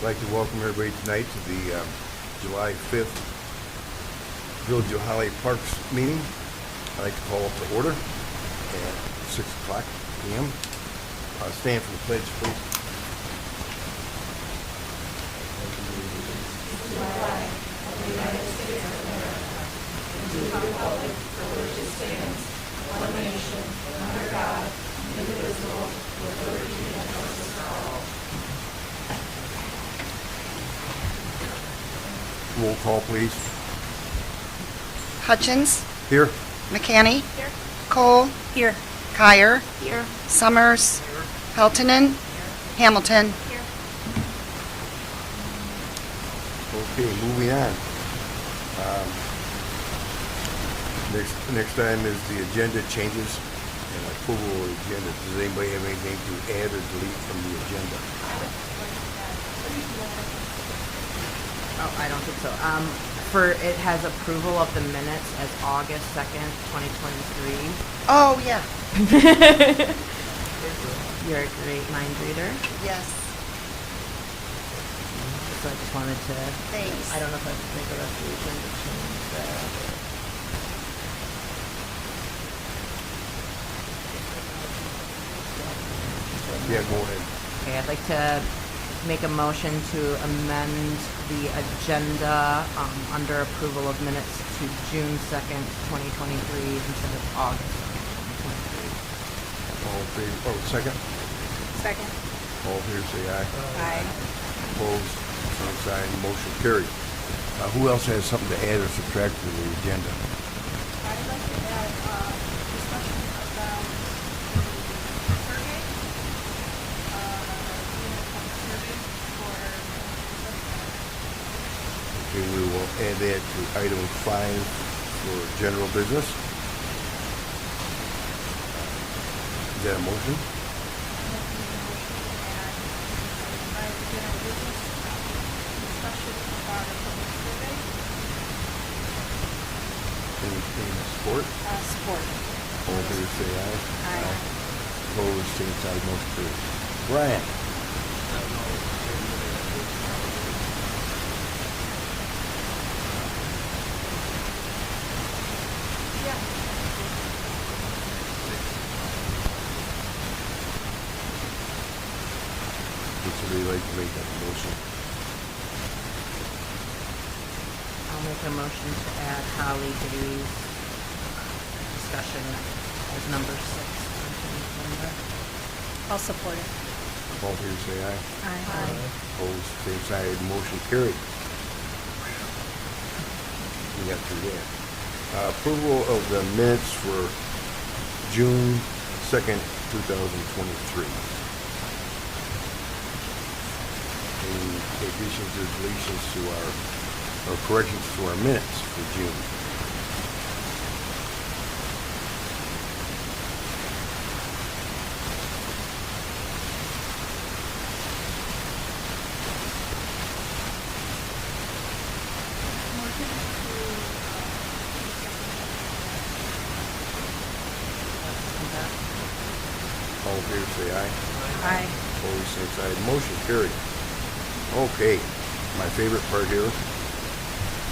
I'd like to welcome everybody tonight to the July 5th Village of Holly Parks meeting. I'd like to call up to order at 6 o'clock p.m. Stand for the pledge, please. Roll call, please. Hutchins, Here. McCanny, Cole, Here. Kyer, Here. Summers, Peltonen, Hamilton. Okay, moving on. Next item is the agenda changes and approval of the agenda. Does anybody have anything to add or delete from the agenda? Oh, I don't think so. It has approval of the minutes as August 2nd, 2023. Oh, yeah. You're a great mind reader. Yes. So I just wanted to, Thanks. I don't know if I should make a resolution to change that. Yeah, go ahead. Okay, I'd like to make a motion to amend the agenda under approval of minutes to June 2nd, 2023 instead of August 2023. All in favor, second? Second. All in favor, say aye. Aye. Opposed, same sign, motion carried. Who else has something to add or subtract to the agenda? I'd like to add discussion about the survey, survey for. Okay, we will add that to item 5 for general business. Is that a motion? General business, discussion about a public survey. Any support? Support. All in favor, say aye. Aye. Opposed, same side, motion carried. Brian? Yeah. Would somebody like to make that motion? I'll make a motion to add Holly Day's discussion as number 6 onto the agenda. I'll support it. All in favor, say aye. Aye. Opposed, same side, motion carried. We got through that. Approval of the minutes for June 2nd, 2023. Any additions or deletions to or corrections to our minutes for June? Motion All in favor, say aye. Aye. Opposed, same side, motion carried. Okay, my favorite part here.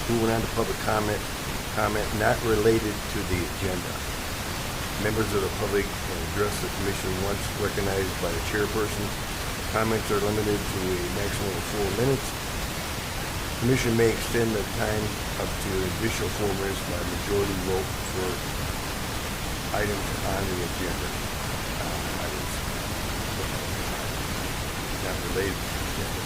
Moving on to public comment not related to the agenda. Members of the public can address the commission once recognized by the chairperson. Comments are limited to a maximum of 4 minutes. Commission may extend the time up to an additional 4 minutes by majority vote for items on the agenda. Items not related to the agenda.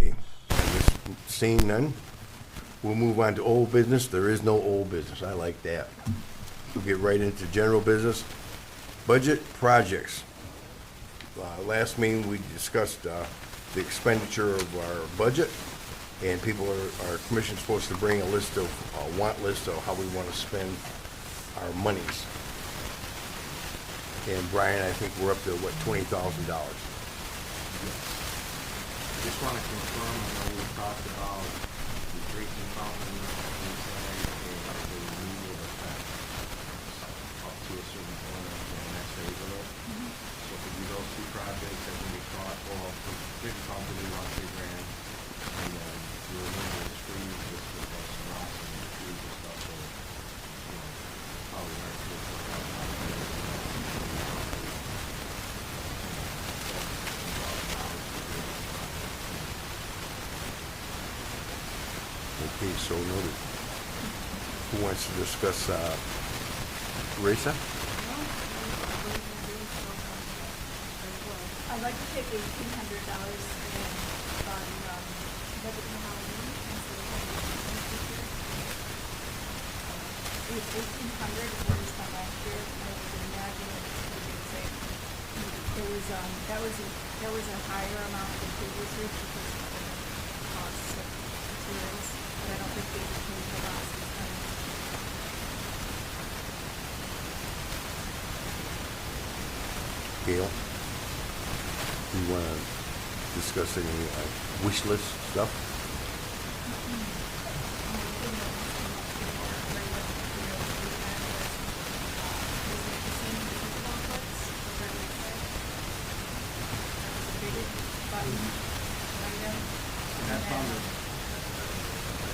Okay, I guess seeing none, we'll move on to old business. There is no old business. I like that. We'll get right into general business. Budget projects. Last meeting, we discussed the expenditure of our budget, and our commission's supposed to bring a list of, want list of how we want to spend our monies. And Brian, I think we're up to, what, $20,000? I just want to confirm, I know we talked about the drinking fountain inside and the removal of that up to a certain point of the next phase of it. So if we do those two projects, that can be caught, well, the drinking fountain, we want $3,000, and then the removal of trees, just with those rocks and the trees and stuff, so, you know, probably aren't too Okay, so noted. Who wants to discuss, Teresa? I'd like to take $1,800 and fund, budget and Halloween instead of having it in the future. It was $1,800 is what we spent last year, and I would imagine it's going to be the same. That was a higher amount than previous years because of the costs of materials, but I don't think they would change the last this time. Gail? You want to discuss any wish list stuff? And I found the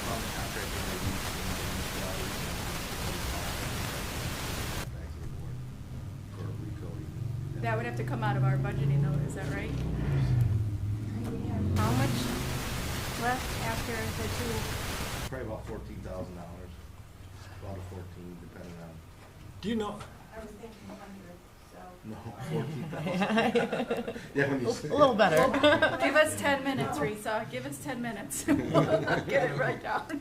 contract in the week for recoding. That would have to come out of our budgeting though, is that right? How much left after the two? Probably about $14,000, about a 14, depending on, Do you know, I was thinking 100, so. no, 14,000. Yeah, when you say. A little better. Give us 10 minutes, Risa. Give us 10 minutes. We'll get it right down.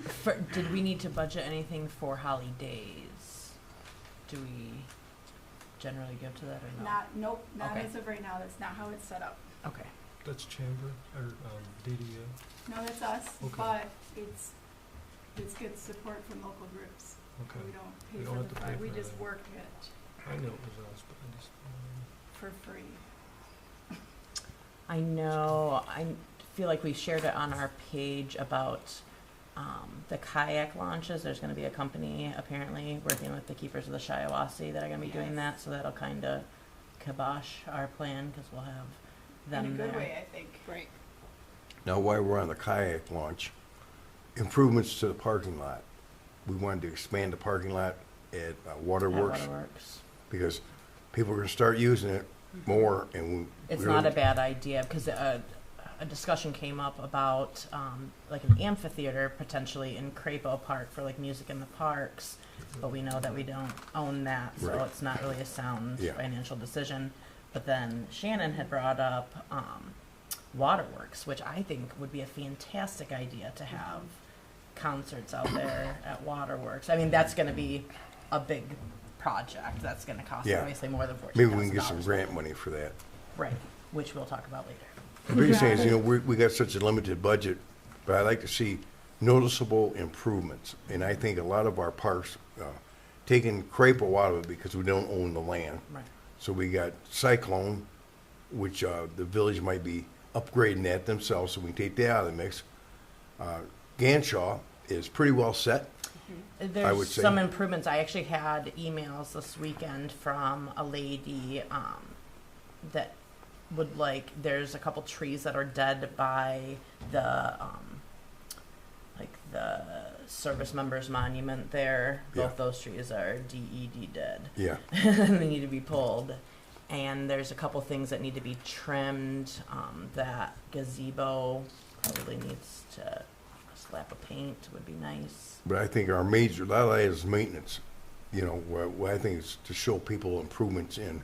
Did we need to budget anything for holidays? Do we generally give to that or no? Nope, not Okay. as of right now. That's not how it's set up. Okay. that's chamber or DDA? No, that's us, Okay. but it's good support from local groups. Okay. We don't pay We for don't have the to pay fund. We for just that. work it I know it was us, but I just, for free. I know, I feel like we shared it on our page about the kayak launches. There's going to be a company apparently working with the Keepers of the Shiawassee that are going to be doing that, so that'll kind of kibosh our plan because we'll have them In a there. good way, I think. Right. Now, while we're on the kayak launch, improvements to the parking lot. We wanted to expand the parking lot at Waterworks Waterworks. because people are going to start using it more and It's we're not a gonna- bad idea because a discussion came up about like an amphitheater potentially in Crapo Park for like music in the parks, but we know that we don't own that, so Right. it's not really a sound Yeah. financial decision. But then Shannon had brought up Waterworks, which I think would be a fantastic idea to have concerts out there at Waterworks. I mean, that's going to be a big project. That's going to cost Yeah. obviously more than $14,000. Maybe we can get some grant money for that. Right, which we'll talk about later. The biggest thing is, we got such a limited budget, but I'd like to see noticeable improvements. And I think a lot of our parks, taking Crapo out of it because we don't own the land. Right. So we got Cyclone, which the village might be upgrading that themselves, so we can take that out of the mix. Ganshaw is pretty well set. There's would say. some improvements. I actually had emails this weekend from a lady that would like, there's a couple trees that are dead by the service members monument there. Yeah. Both those trees are DED dead. Yeah. They need to be pulled. And there's a couple things that need to be trimmed. That gazebo probably needs to, a slap of paint would be nice. But I think our major, a lot of that is maintenance. You know, what I think is to show people improvements in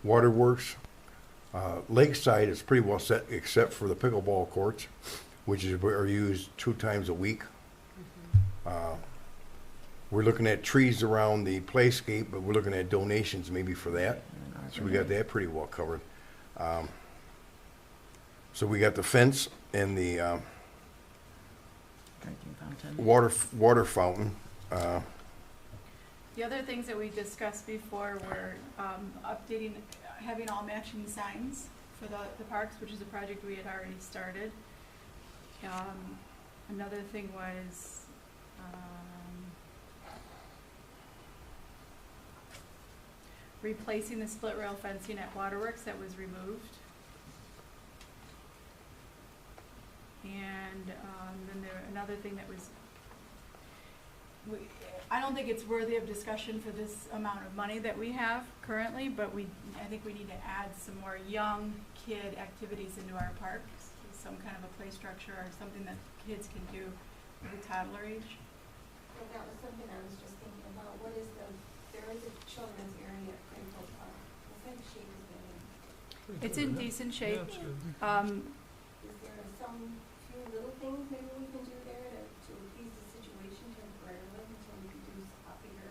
Waterworks. Lakeside is pretty well set, except for the pickleball courts, which are used 2 times a week. We're looking at trees around the playscape, but we're looking at donations maybe for that. So we got that pretty well covered. So we got the fence and the Drinking fountain. water fountain. The other things that we discussed before were updating, having all matching signs for the parks, which is a project we had already started. Another thing was, replacing the split rail fencing at Waterworks that was removed. And then another thing that was, I don't think it's worthy of discussion for this amount of money that we have currently, but I think we need to add some more young kid activities into our parks, some kind of a play structure or something that kids can do at the toddler age. Well, that was something I was just thinking about. What is there is a children's area at Crankville Park. What kind of shape is that in? Pretty It's good, in huh? decent shape. Yeah, it's good. Is there some few little things maybe we can do there to ease the situation temporarily until we can do a bigger?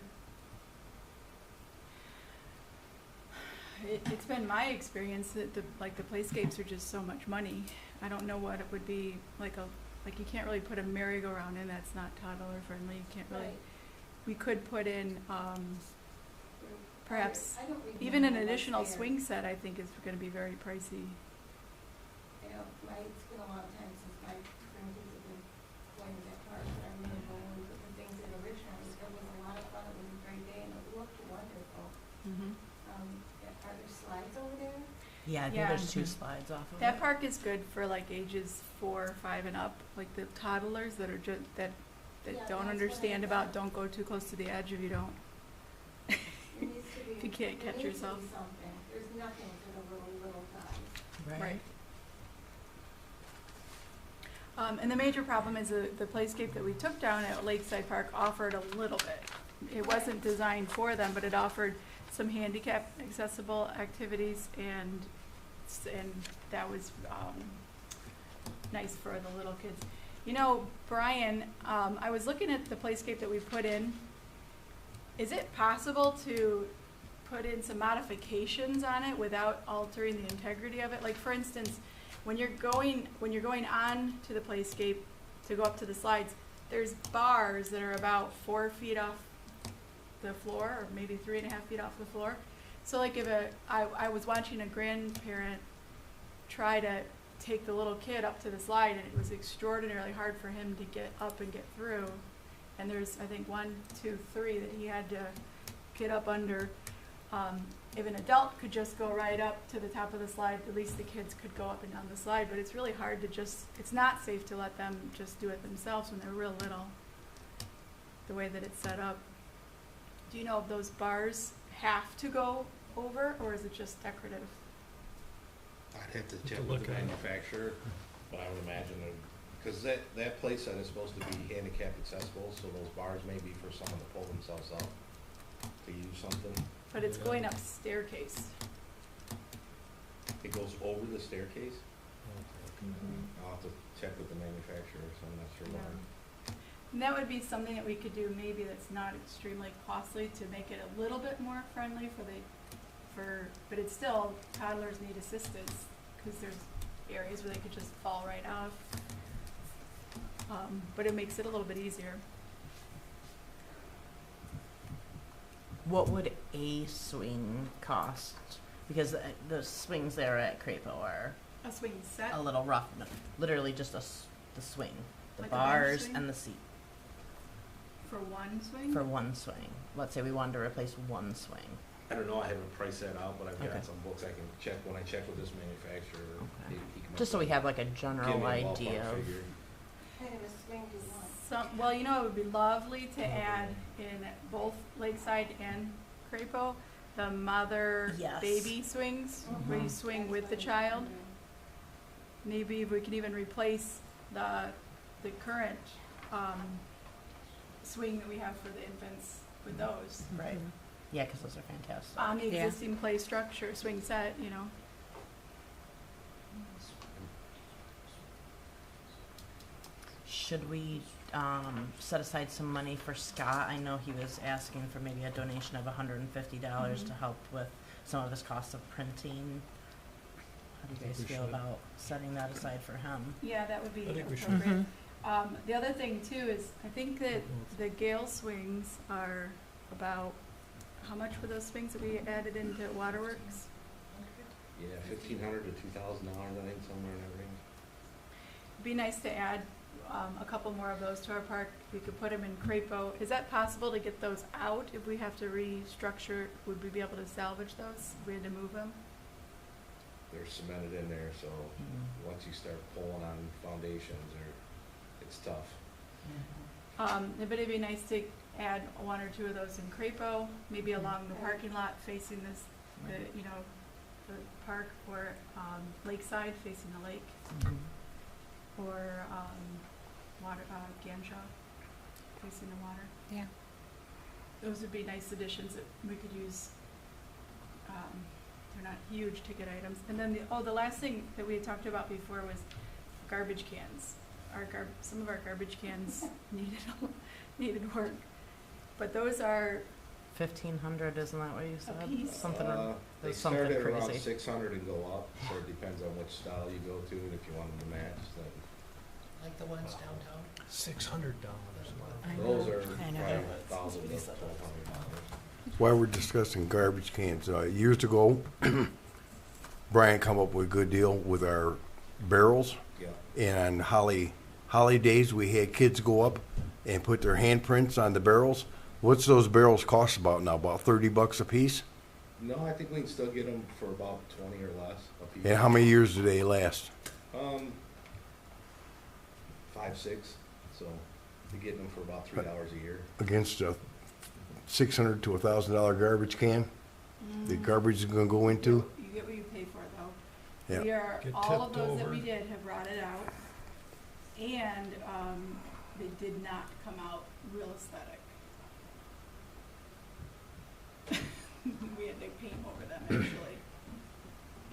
It's been my experience that the playscapes are just so much money. I don't know what it would be like you can't really put a merry-go-round in, that's not toddler friendly. You can't really, Right. we could put in, perhaps I don't remember even an what's additional there. swing set, I think is gonna be very pricey. You know, it's been a long time since my grandkids have been going to that park, but I remember when we put the things in originally, there was a lot of fun, it was a great day, and it looked wonderful. Mm-hmm. Are there slides over there? Yeah, I think Yeah. there's 2 slides off of That it. park is good for like ages 4, 5 and up, like the toddlers that are just, that Yeah, that's don't what I understand about, thought. don't go too close to the edge if you don't. There needs to be. If you can't catch there needs to yourself. be something. There's nothing for the little guys. Right. And the major problem is the playscape that we took down at Lakeside Park offered a little bit. It wasn't designed for them, but it offered some handicap accessible activities and that was nice for the little kids. You know, Brian, I was looking at the playscape that we put in. Is it possible to put in some modifications on it without altering the integrity of it? Like for instance, when you're going on to the playscape to go up to the slides, there's bars that are about 4 feet off the floor, or maybe 3.5 feet off the floor. So like if I was watching a grandparent try to take the little kid up to the slide, and it was extraordinarily hard for him to get up and get through. And there's, I think, 1, 2, 3 that he had to get up under. If an adult could just go right up to the top of the slide, at least the kids could go up and down the slide, but it's really hard to it's not safe to let them just do it themselves when they're real little, the way that it's set up. Do you know if those bars have to go over, or is it just decorative? I'd have to To check look with the at it. manufacturer, but I would imagine because that place set is supposed to be handicap accessible, so those bars may be for someone to pull themselves up to use something. But it's Yeah. going up staircase. It goes over the staircase. Okay. I'll have to check with the manufacturer, so I'm not sure why. Yeah. And that would be something that we could do maybe that's not extremely costly to make it a little bit more friendly but it's still, toddlers need assistance because there's areas where they could just fall right off. But it makes it a little bit easier. What would a swing cost? Because the swings there at Crapo are A swing set. a little rough. No, literally just the swing, the Like a bench bars swing? and the seat For one swing? for one swing. Let's say we wanted to replace one swing. I don't know, I haven't priced that out, but I've Okay. got some books I can check, when I check with this manufacturer. Okay. he can Just so we have like a give me general a ballpark idea of. figure. Kind of a swing do you want? Well, you know, it would be lovely to add in both Lakeside and Crapo, the mother Yes. baby swings, where you Mhm. swing That's with what the I'm child. wondering. Maybe we could even replace the current swing that we have for the infants with those. Right. Yeah, because those are fantastic. On the Yeah. existing play structure, swing set, you know. Should we set aside some money for Scott? I know he was asking for maybe a donation of $150 to Mhm. help with some of his costs of printing. How do you guys we feel should. about setting that aside for him? Yeah, that would be I think we should. appropriate. The other thing too is, I think that the Gale swings are about, how much were those swings that we added into Waterworks? Yeah, $1,500 to $2,000, I think, somewhere in that range. It'd be nice to add, a couple more of those to our park. We could put them in Crapo. Is that possible to get those out if we have to restructure? Would we be able to salvage those if we had to move them? They're cemented in there, so once you start pulling on foundations, it's tough. But it'd be nice to add one or two of those in Crapo, maybe along the parking lot facing this, the park, or, lakeside facing the lake, or, water, Ganshaw facing the water. Yeah. Those would be nice additions that we could use. They're not huge ticket items. And then the last thing that we had talked about before was garbage cans. Some of our garbage cans needed work, but those are 1,500, isn't that what you said? a piece. Something, They there's something start at around crazy. 600 and go up, so it depends on which style you go to, and if you want them to match, then Like the ones downtown. $600. those are I know. probably $1,000 to $1,200. While we're discussing garbage cans, years ago, Brian come up with a good deal with our barrels. Yeah, And on holidays, we had kids go up and put their handprints on the barrels. What's those barrels cost about now? About $30 a piece? no, I think we can still get them for about 20 or less a piece. And how many years do they last? 5, 6, so you're getting them for about $3 a year. Against a $600 to $1,000 garbage can? The garbage is gonna go into? You get what you pay for, though. Yeah. We are, Get all of tipped those that over. we did have rotted out, and, they did not come out real aesthetic. We had to paint over them, actually.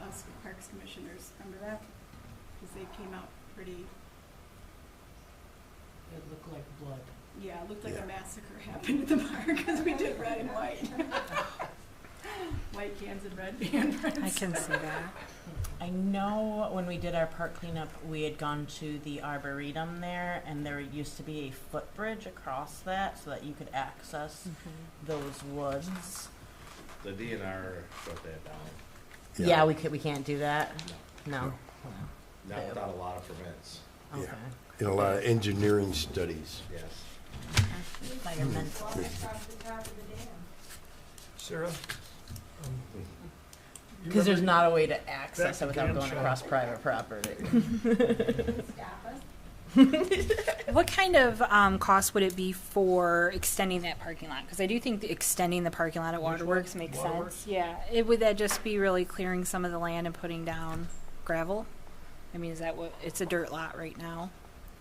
Us Parks Commissioners, remember that? Because they came out pretty, It looked like blood. yeah, it looked like Yeah. a massacre happened at the park, because we did red and white. White cans and red handprints. I can see that. I know when we did our park cleanup, we had gone to the Arboretum there, and there used to be a footbridge across that so that you could access those woods. The DNR shut that down, Yeah, we can't do that. No. not without a lot of permits, Okay. Yeah. And a lot of engineering studies. yes. Environmental. Water across the top of the dam. Sarah? Because there's not a way to access Back it to without going Ganshaw. across private property. Stop us. What kind of cost would it be for extending that parking lot? Because I do think extending the parking lot at Which one? Waterworks makes Waterworks? sense. Yeah, would that just be really clearing some of the land and putting down gravel? I mean, is that what, it's a dirt lot right now?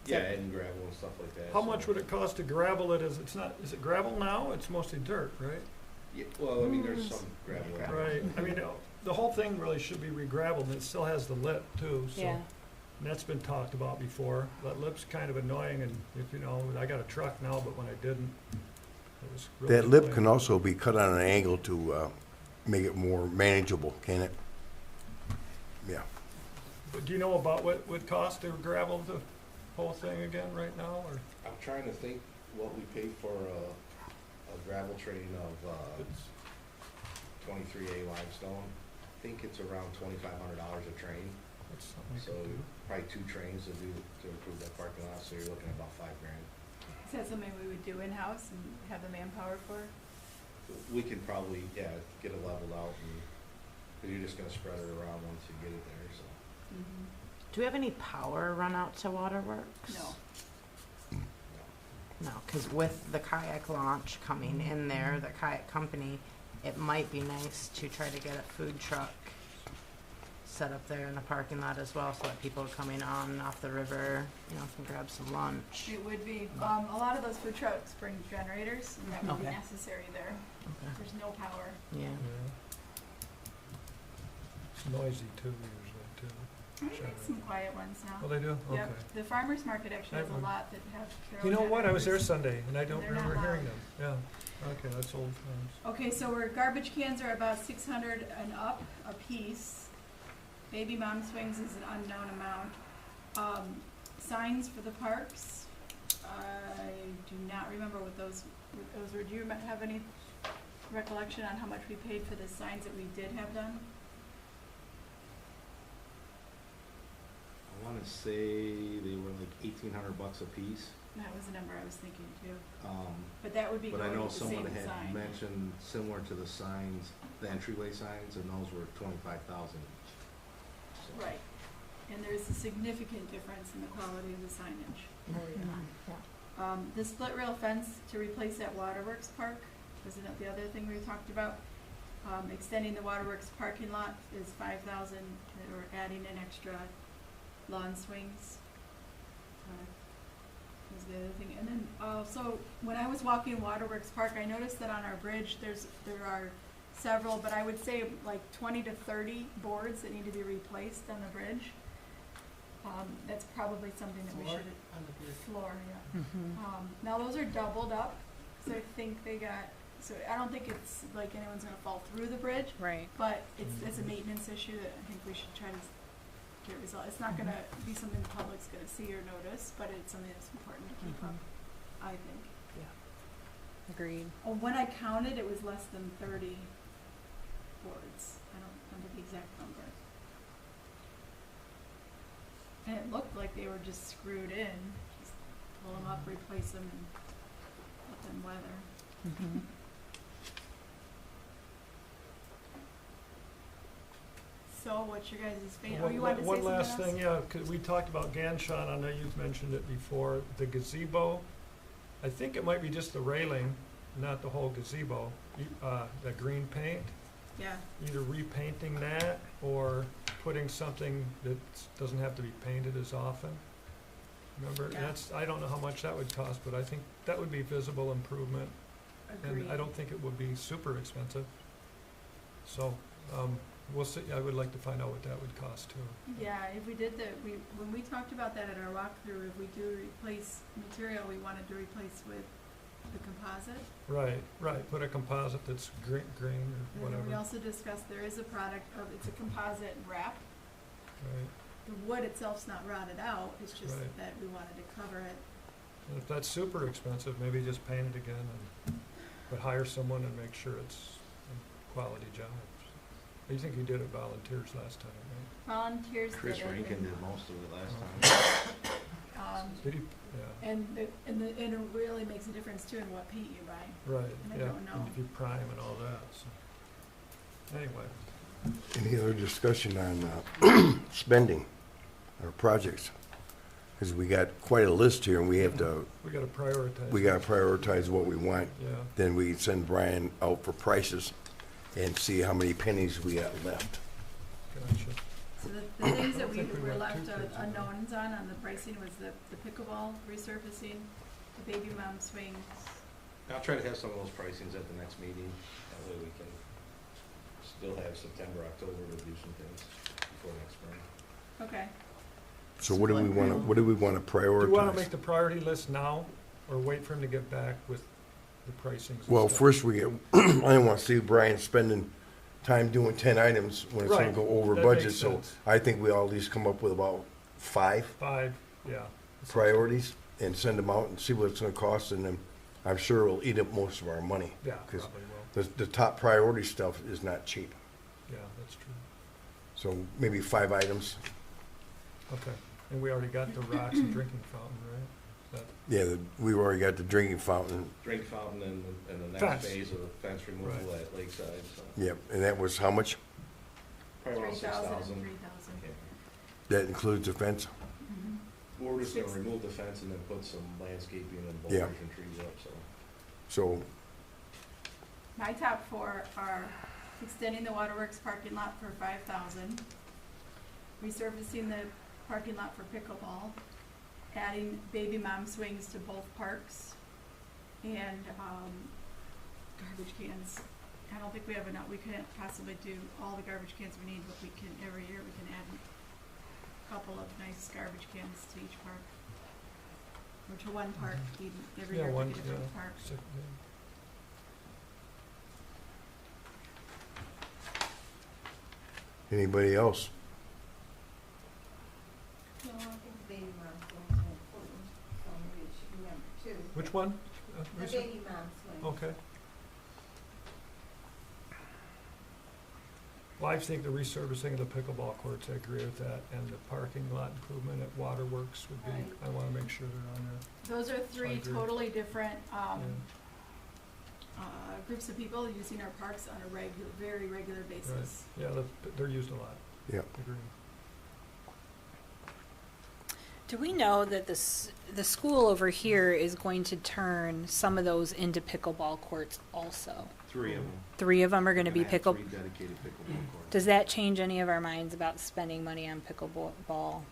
Yeah, and gravel and stuff like that. How so- much would it cost to gravel it? Is it gravel now? It's mostly dirt, right? Yeah, well, I mean, there's some gravel. in there. Right. I mean, the whole thing really should be re-gravelled, and it still has the lip too, so. Yeah. And that's been talked about before. That lip's kind of annoying, and if I got a truck now, but when I didn't, it was really That lip annoying. can also be cut on an angle to make it more manageable, can it? Yeah. But do you know about what would cost to gravel the whole thing again right now, or? I'm trying to think what we paid for a gravel train of, It's 23A limestone. I think it's around $2,500 a train, That's something we so could do. probably 2 trains to improve that parking lot, so you're looking at about $5,000. Is that something we would do in-house and have the manpower for? We can probably, get it leveled out, and, cause you're just gonna spread it around once you get it there, so. Do we have any power run out to Waterworks? No. No, because with the kayak launch coming in there, the kayak company, it might be nice to try to get a food truck set up there in the parking lot as well, so that people coming on and off the river, can grab some lunch. It would be, a lot of those food trucks bring generators, and that would be Okay. necessary there. Okay. There's no power. Yeah. Yeah. It's noisy too, usually too. We have some quiet ones now. Oh, they do? Okay. Yep, the farmer's market actually has a I've- lot that have You know what? I was there generators. Sunday, and I don't They're not remember hearing loud. them. Yeah. Okay, that's old times. Okay, so our garbage cans are about 600 and up a piece. Baby mom swings is an unknown amount. Signs for the parks, I do not remember what those were. Do you have any recollection on how much we paid for the signs that we did have done? wanna say they were like $1,800 a piece. That was the number I was thinking too. Um, But that would be but going I know with the same someone had design. mentioned similar to the signs, the entryway signs, and those were 25,000 each. So- Right. And there's a significant difference in the quality of the signage. The split rail fence to replace that Waterworks park, wasn't that the other thing we talked about? Extending the Waterworks parking lot is 5,000, or adding an extra lawn swings. Was the other thing, and then, so when I was walking Waterworks Park, I noticed that on our bridge, there are several, but I would say like 20 to 30 boards that need to be replaced on the bridge. That's probably something that we Floor? should, On the bridge. floor, yeah. Mm-hmm. Now those are doubled up, so I think they got, so I don't think it's like anyone's gonna fall through the bridge, Right. but it's a maintenance issue that I think we should try to get resolved. It's not gonna be something the public's gonna see or notice, but it's something that's important to keep up, I think. Agreed. Oh, when I counted, it was less than 30 boards. I don't remember the exact number. And it looked like they were just screwed in. Just pull them up, replace them, and let them weather. Mm-hmm. So what's your guys' fate? Oh, you wanted to say One something last else? thing, yeah, 'cause we talked about Ganshawn, I know you've mentioned it before, the gazebo. I think it might be just the railing, not the whole gazebo, the green paint. Yeah, Either repainting that or putting something that doesn't have to be painted as often. Remember, Yeah. I don't know how much that would cost, but I think that would be visible improvement. agreed. And I don't think it would be super expensive. So, we'll see, I would like to find out what that would cost too. Yeah, if we did when we talked about that at our walkthrough, if we do replace material, we wanted to replace with the composite. Right, put a composite that's green or And then we whatever, also discussed there is a product it's a composite wrap. right? The wood itself's not rotted out, it's just Right. that we wanted to cover it. And if that's super expensive, maybe just paint it again but hire someone and make sure it's a quality job. I think you did it volunteers last time, right? Volunteers did Chris it, Rankin and, did most of it last time. Did he, yeah, and it really makes a difference too in what paint you buy. right, And I yeah, don't know. and if you prime and all that, so. Anyway, Any other discussion on spending or projects? Because we got quite a list here, and we have to, we gotta prioritize. we gotta prioritize what we want. Yeah, Then we send Brian out for prices and see how many pennies we got left. gotcha. So the things that I think we were went left too crazy. unknowns on the pricing was the pickleball resurfacing, the baby mom swings. I'll try to have some of those pricings at the next meeting, that way we can still have September, October to do some things before next spring. Okay. So what do we wanna prioritize? Do you wanna make the priority list now, or wait for him to get back with the pricings and Well, stuff? first we get, I don't want to see Brian spending time doing 10 items when it's going Right, to go over that budget. makes So sense. I think we all at least come up with about 5 5, yeah. priorities and send them out and see what it's going to cost. And then I'm sure it'll eat up most of our money. Yeah, 'Cause probably will, the top priority stuff is not cheap. yeah, that's true. So maybe 5 items. Okay, and we already got the rocks and drinking fountain, right? Yeah, we've already got the drinking fountain. Drink fountain and the Fence. next phase of fence removal Right. at Lakeside, so. Yep, and that was how much? Probably around 3,000 and 6,000. 3,000. Okay. That includes the fence? We're just gonna 6. remove the fence and then put some landscaping and Yeah. boulders and trees up, so. So, My top 4 are extending the Waterworks parking lot for 5,000, resurfacing the parking lot for pickleball, adding baby mom swings to both parks, and garbage cans. I don't think we have enough. We couldn't possibly do all the garbage cans we need, but we can every year we can add a couple of nice garbage cans to each park, or to one park. Every Yeah, year one, pick a yeah, different park. sick, yeah. anybody else? No, I think the baby mom swings are important, so maybe it should be number 2. Which one? The Where's it? baby mom swing. Okay. Well, I think the resurfacing of the pickleball courts, I agree with that, and the parking lot improvement at Waterworks would be, Right. I wanna make sure they're on there. Those are three agree. totally different, Yeah. groups of people using our parks on a very regular basis. Yeah, they're used a lot, Yeah. agree. Do we know that the school over here is going to turn some of those into pickleball courts also? 3 of them. 3 of them are going to be We're gonna pickle. have 3 dedicated pickleball courts. Does that change any of our minds about spending money on pickleball No, with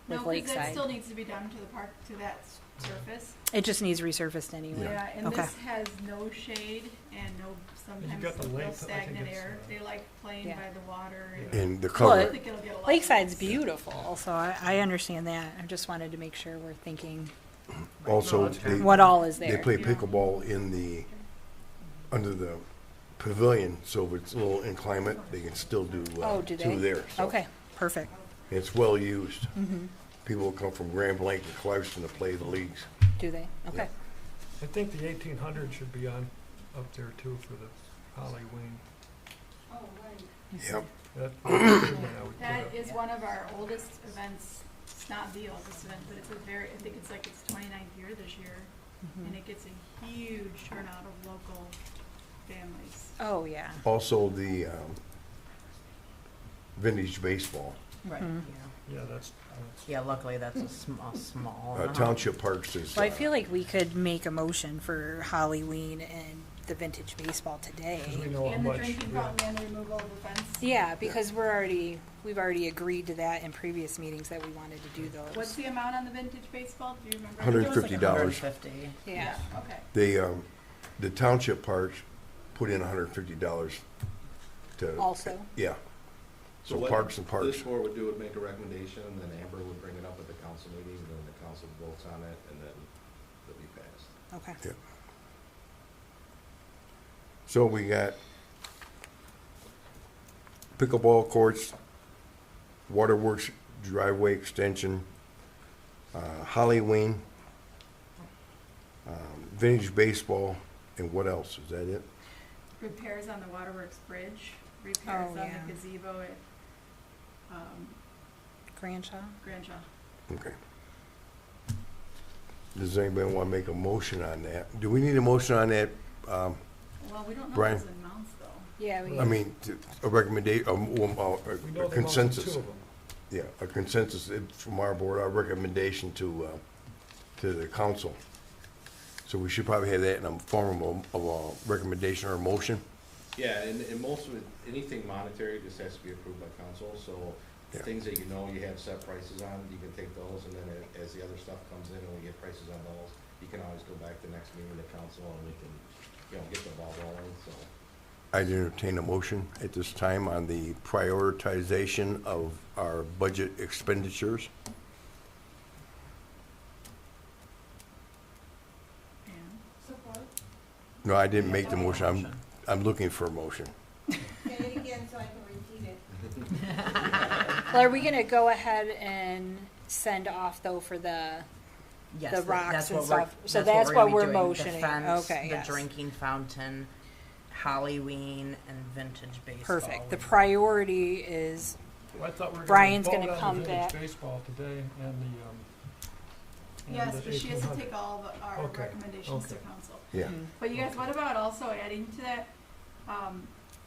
because that Lakeside? still needs to be done to the park, to that surface. It just needs resurfaced anyway. Yeah, and Okay. this has no shade and no, sometimes got the real length, I think stagnant it's, air. They like playing Yeah. by the water. Yeah. And the I cover, think it'll get a lot. Lakeside's of beautiful, so I understand that. I just wanted to make sure we're thinking also, No, that's they, what all is there. they play Yeah. pickleball in the, under the pavilion, so if it's a little inclement, they can still do, Oh, do they? two there. So Okay, perfect. It's well used. Hmm. People come from Grand Blanc and Clarkson to play the leagues. Do they? Okay. I think the 1800 should be on, up there too for the Halloween. Oh, right. Yep. That's the one I would put That up. is one of our oldest events. It's not the oldest event, but it's a very, I think it's like its 29th year this year. Mhm. And it gets a huge turnout of local families. Oh, yeah. Also, the vintage baseball. Right, Mhm. yeah. Yeah, that's, Yeah, luckily that's a small amount. Township Parks is. Well, I feel like we could make a motion for Halloween and the vintage baseball because today. we know how And the much, drinking yeah. fountain and removal of the fence. Yeah, because we've already agreed to that in previous meetings that we wanted to do those. What's the amount on the vintage baseball? Do you remember? $150. $150. Yeah. Okay. They, the Township Parks put in $150 to. Also? Yeah. So what Parks and Parks. This board would do would make a recommendation, and then Amber would bring it up at the council meeting, and then the council votes on it, and then it'll be passed. Okay. Yeah. So we got pickleball courts, Waterworks driveway extension, Halloween, vintage baseball, and what else? Is that it? Repairs on the Waterworks Bridge, repairs Oh, on yeah. the gazebo at, Granshaw? Granshaw. Okay. Does anybody want to make a motion on that? Do we need a motion on that? Well, we don't know Brian? those amounts though. Yeah, we. I mean, a recommendation, We know a the amounts of two consensus. of them. Yeah, a consensus from our board, our recommendation to the council. So we should probably have that in a form of a recommendation or a motion. Yeah, and most of it, anything monetary just has to be approved by council, so Yeah. things that you know you have set prices on, you can take those, and then as the other stuff comes in and we get prices on those, you can always go back to next meeting to council and we can, get the ball rolling, so. I'd entertain a motion at this time on the prioritization of our budget expenditures. And Support. No, I didn't make the motion. I'm looking for a motion. Say it again so I can repeat it. Well, are we gonna go ahead and send off though for the, Yes, The that- rocks that's and what we're- stuff. So that's that's we're what gonna be we're doing. motioning. The fence, Okay, the yes. drinking fountain, Halloween, and vintage baseball. perfect. The priority is, Well, I thought we were Brian's vote gonna on the come vintage back. baseball today and the, yes, the but she has to 1800. take all of our Okay, recommendations to okay. council. Yeah. But you guys, what about also adding to that,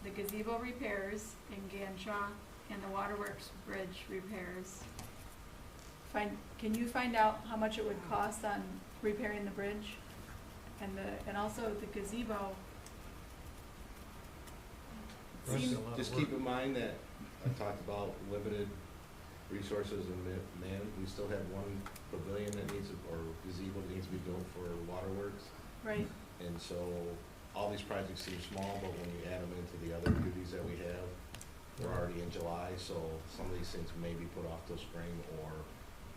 the gazebo repairs in Ganshaw and the Waterworks Bridge repairs? Can you find out how much it would cost on repairing the bridge? And also the gazebo? That's Seems- a lot of Just work. keep in mind that I talked about limited resources and man, we still have one pavilion that needs, or gazebo that needs to be built for waterworks. Right, And so all these projects seem small, but when you add them into the other duties that we have, we're already in July, so some of these things may be put off till spring, or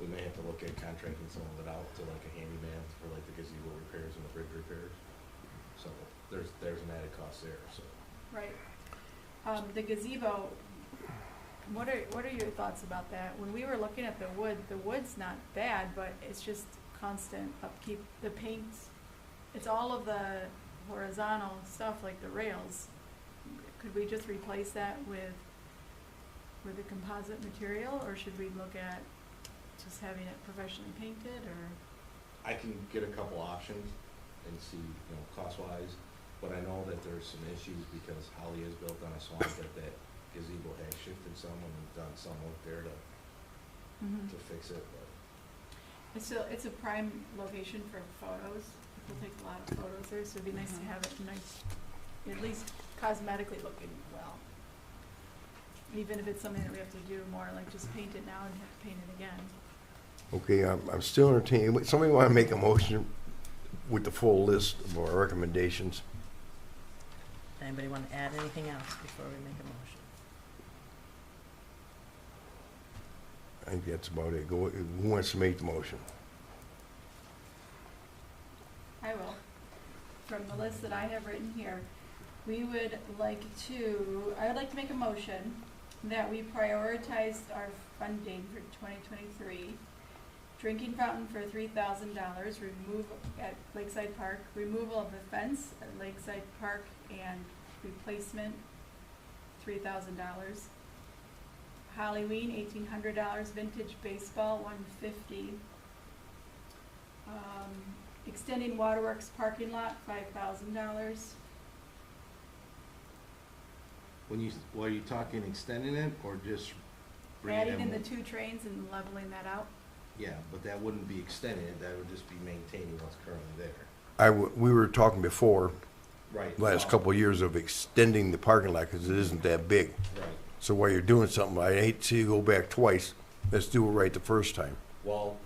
we may have to look at contracting some of it out to like a handyman for like the gazebo repairs and the bridge repairs. So there's an added cost there, so. right. The gazebo, what are your thoughts about that? When we were looking at the wood's not bad, but it's just constant upkeep. The paint, it's all of the horizontal stuff like the rails. Could we just replace that with with a composite material, or should we look at just having it professionally painted, or? I can get a couple options and see, cost-wise, but I know that there's some issues because Holly is built on a swamp that gazebo has shifted some and done some work there to fix it, but. It's a prime location for photos. People take a lot of photos there, so it'd be nice to have it nice, at least cosmetically looking well. Even if it's something that we have to do more, like just paint it now and have to paint it again. Okay, I'm still entertaining. Somebody want to make a motion with the full list of our recommendations? Anybody want to add anything else before we make a motion? I think that's about it. Go, who wants to make the motion? I will. From the list that I have written here, I would like to make a motion that we prioritize our funding for 2023. Drinking fountain for $3,000, at Lakeside Park, removal of the fence at Lakeside Park and replacement, $3,000. Halloween, $1,800, vintage baseball, $150. Extending Waterworks parking lot, $5,000. Are you talking extending it or just bringing Adding in the them? 2 trains and leveling that out. Yeah, but that wouldn't be extending it, that would just be maintaining what's currently there. We were talking before, Right. last couple of years, of extending the parking lot because it isn't that big. Right. So while you're doing something, I hate to see you go back twice. Let's do it right the first time. Well,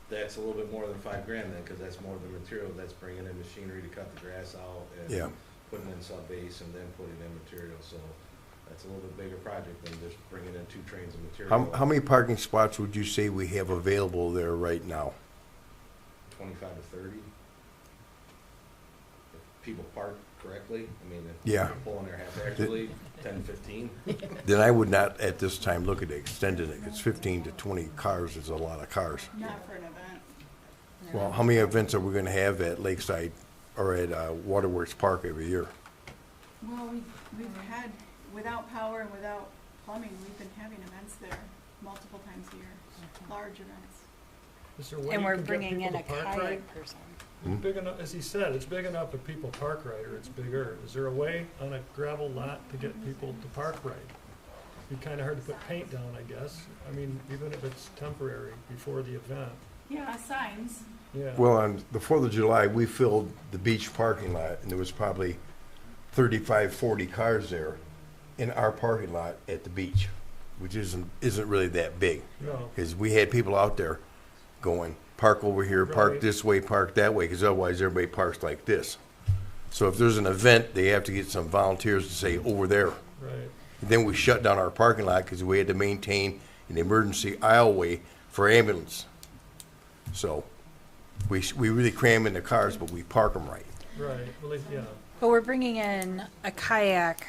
that's a little bit more than $5,000 then, because that's more of the material, that's bringing in machinery to cut the grass out Yeah. and putting in sub-base and then putting in material, so that's a little bit bigger project than just bringing in 2 trains of material. How many parking spots would you say we have available there right now? 25 to 30? If people park correctly, I mean, if Yeah. they're pulling their haphazardly, 10, 15. Then I would not at this time look at extending it, because 15 to 20 cars is a lot of cars. Not for an event. Well, how many events are we gonna have at Lakeside or at Waterworks Park every year? Well, we've had, without power and without plumbing, we've been having events there multiple times a year, large events. Is there a way And you we're can get bringing in people a to park right? kayak person. It's big enough, as he said, it's big enough that people park right, or it's bigger. Is there a way on a gravel lot to get people to park right? Be kinda hard to put paint down, I guess. I mean, even if it's temporary before the event, Yeah, signs. yeah. Well, on the 4th of July, we filled the beach parking lot, and there was probably 35, 40 cars there in our parking lot at the beach, which isn't really that big. No, Because we had people out there going, park over here, park Right. this way, park that way, because otherwise everybody parks like this. So if there's an event, they have to get some volunteers to say, over there. right. Then we shut down our parking lot because we had to maintain an emergency aisleway for ambulance. So we really cram in the cars, but we park them right. Right, well, yeah. But we're bringing in a kayak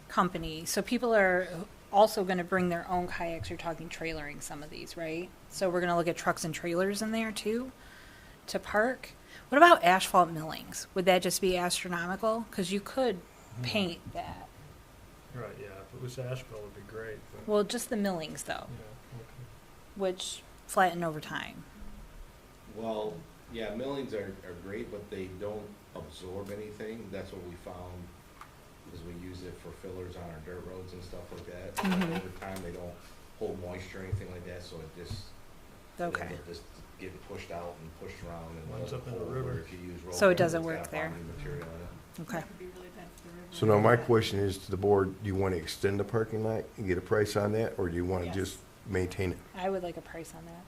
company, so people are also gonna bring their own kayaks. You're talking trailering some of these, right? So we're gonna look at trucks and trailers in there too, to park. What about asphalt millings? Would that just be astronomical? Cause you could paint that. Right, yeah, if it was asphalt, it'd be great, but, Well, just the millings though, yeah, okay. which flatten over time. Well, yeah, millings are great, but they don't absorb anything. That's what we found, is we use it for fillers on our dirt roads and stuff like that. Mhm. Over time, they don't hold moisture or anything like that, so it just, it Okay. ends up just getting pushed out and pushed around and Ends doesn't up in the hold, river. where if you use roll So it pins, doesn't it's work got there. bonding material in it. Okay. That could be really bad for the river. So now my question is to the board, do you want to extend the parking lot and get a price on that, or do you want to Yes. just maintain it? I would like a price on that.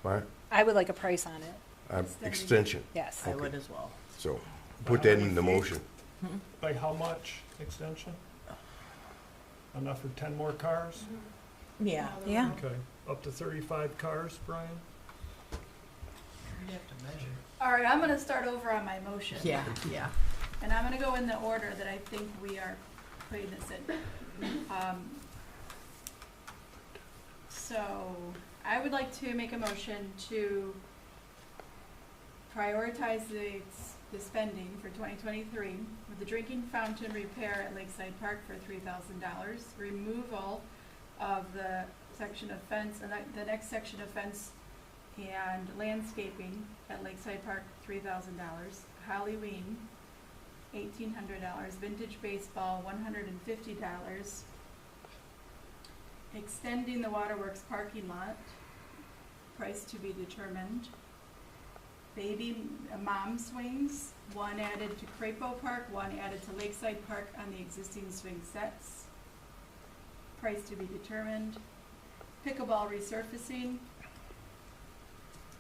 What? I would like a price on it, Extension, yes. I would as well. so put that in the motion. By how much extension? Enough for 10 more cars? Yeah. Yeah. Okay, up to 35 cars, Brian? You'd have to measure. All right, I'm gonna start over on my motion. Yeah, yeah. And I'm gonna go in the order that I think we are putting this in. So, I would like to make a motion to prioritize the spending for 2023 with the drinking fountain repair at Lakeside Park for $3,000, removal of the section of fence, and the next section of fence and landscaping at Lakeside Park, $3,000. Halloween, $1,800. Vintage baseball, $150. Extending the Waterworks parking lot, price to be determined. Baby mom swings, one added to Crapo Park, one added to Lakeside Park on the existing swing sets. Price to be determined. Pickleball resurfacing,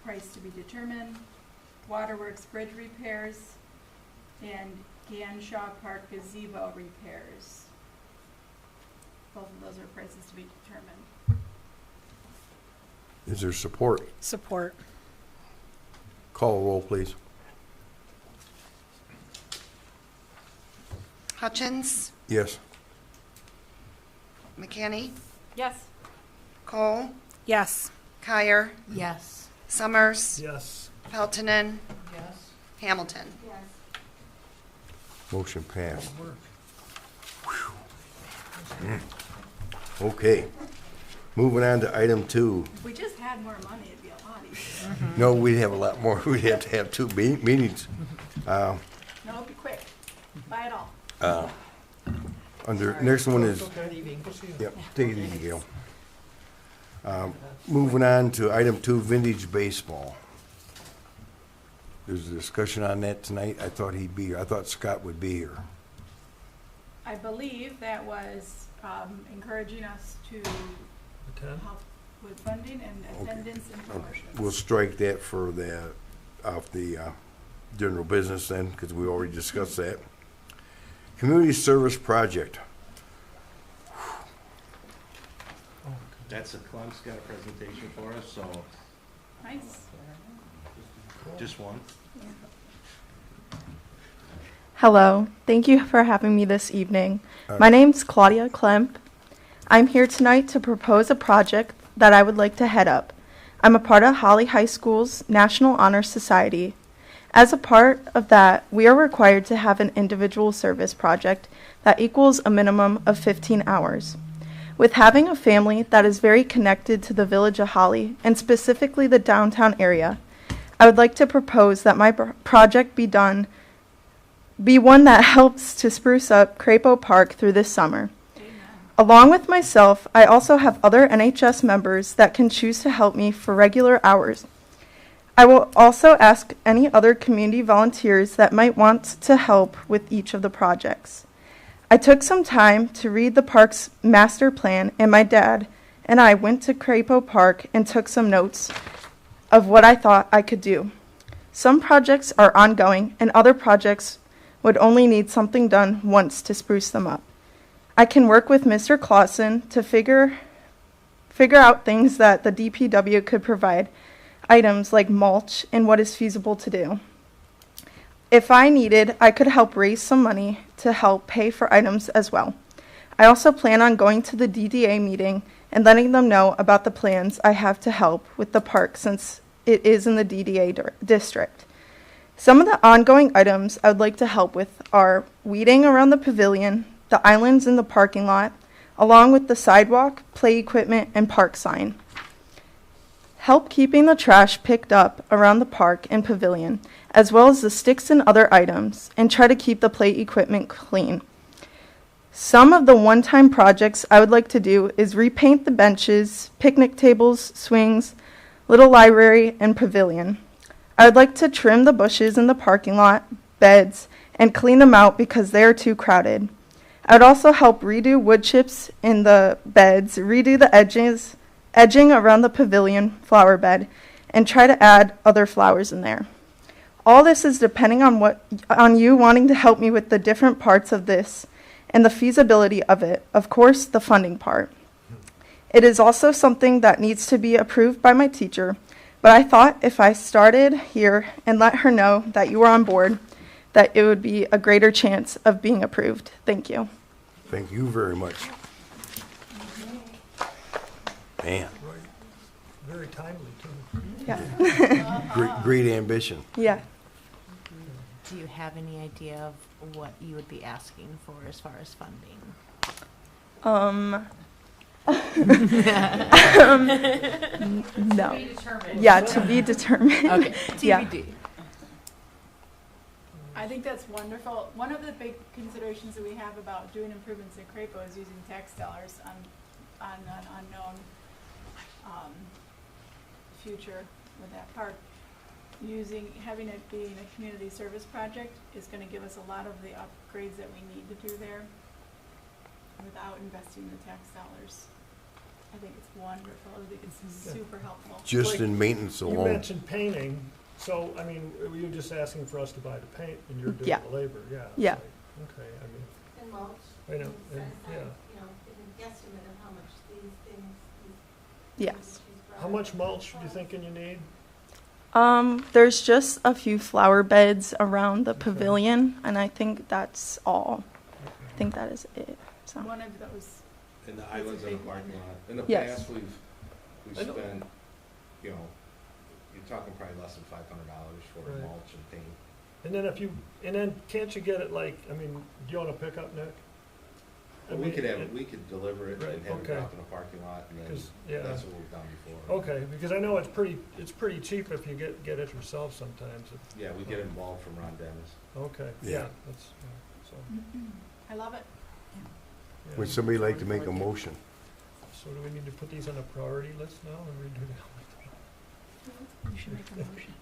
price to be determined. Waterworks bridge repairs, and Ganshaw Park gazebo repairs. Both of those are prices to be determined. Is there support? Support. Call a roll, please. Hutchins, Yes. McCanny, Yes. Cole, Yes. Kyer, Yes. Summers, Yes. Peltonen, Yes. Hamilton. Yes. Motion passed. Good work. Okay. Moving on to item 2. If we just had more money, it'd be a lot easier. No, we'd have a lot more. We'd have to have 2 meetings. No, it'd be quick. Buy it all. Next one is, Okay. We'll see you. yep, take it easy, Gail. Moving on to item 2, vintage baseball. There's a discussion on that tonight. I thought he'd be here. I thought Scott would be here. I believe that was encouraging us to Attend. help with funding and attendance and promotions. We'll strike that for off the general business then, because we already discussed that. Community service project. That's Clem's got a presentation for us, so Nice. just one. Hello, thank you for having me this evening. Uh, My name's Claudia Klemp. I'm here tonight to propose a project that I would like to head up. I'm a part of Holly High School's National Honor Society. As a part of that, we are required to have an individual service project that equals a minimum of 15 hours. With having a family that is very connected to the village of Holly, and specifically the downtown area, I would like to propose that my project be one that helps to spruce up Crapo Park through this summer. Along with myself, I also have other NHS members that can choose to help me for regular hours. I will also ask any other community volunteers that might want to help with each of the projects. I took some time to read the park's master plan, and my dad and I went to Crapo Park and took some notes of what I thought I could do. Some projects are ongoing, and other projects would only need something done once to spruce them up. I can work with Mr. Clausen to figure out things that the DPW could provide, items like mulch and what is feasible to do. If I needed, I could help raise some money to help pay for items as well. I also plan on going to the DDA meeting and letting them know about the plans I have to help with the park since it is in the DDA district. Some of the ongoing items I would like to help with are weeding around the pavilion, the islands in the parking lot, along with the sidewalk, play equipment, and park sign. Help keeping the trash picked up around the park and pavilion, as well as the sticks and other items, and try to keep the play equipment clean. Some of the one-time projects I would like to do is repaint the benches, picnic tables, swings, little library, and pavilion. I would like to trim the bushes in the parking lot, beds, and clean them out because they are too crowded. I would also help redo wood chips in the beds, redo the edging around the pavilion flower bed, and try to add other flowers in there. All this is depending on you wanting to help me with the different parts of this and the feasibility of it, of course, the funding part. It is also something that needs to be approved by my teacher, but I thought if I started here and let her know that you were on board, that it would be a greater chance of being approved. Thank you. Thank you very much. Man, Right. Very timely, too. Yeah. great ambition. Yeah. Do you have any idea of what you would be asking for as far as funding? No. Yeah, to be determined. Okay, Yeah. TBD. I think that's wonderful. One of the big considerations that we have about doing improvements at Crapo is using tax dollars on an unknown, future with that park. Having it being a community service project is gonna give us a lot of the upgrades that we need to do there without investing the tax dollars. I think it's wonderful. I think it's super helpful. Just in maintenance You alone. mentioned painting, so, I mean, were you just asking for us to buy the paint and you're doing Yeah. the labor? Yeah. it's Yeah. like, Okay, I mean, And mulch. I know, and set and- aside, yeah. You know, an guesstimate of how much these things, Yes. she's brought How up. much mulch do you thinking you need? There's just a few flower beds around the Okay. pavilion, and I think that's all. Okay. I think that is it. So. One of those, And the islands in the parking lot, in the Yes. past, we've I know. spent, you know, you're talking probably less than $500 for Right. mulch and paint. And then can't you get it like, I mean, do you want to pick up, Nick? I But we mean, could have, we could deliver it Right, and have it okay. dropped in a parking lot, and then 'Cause, yeah. that's what we've done before. Okay, because I know it's pretty cheap if you get it yourself sometimes. Yeah, we get involved from Ron Dennis. Okay, Yeah. yeah, that's, so, I love it. yeah. Would somebody like to make a motion? So do we need to put these on a priority list now, or we do that? You should make a motion.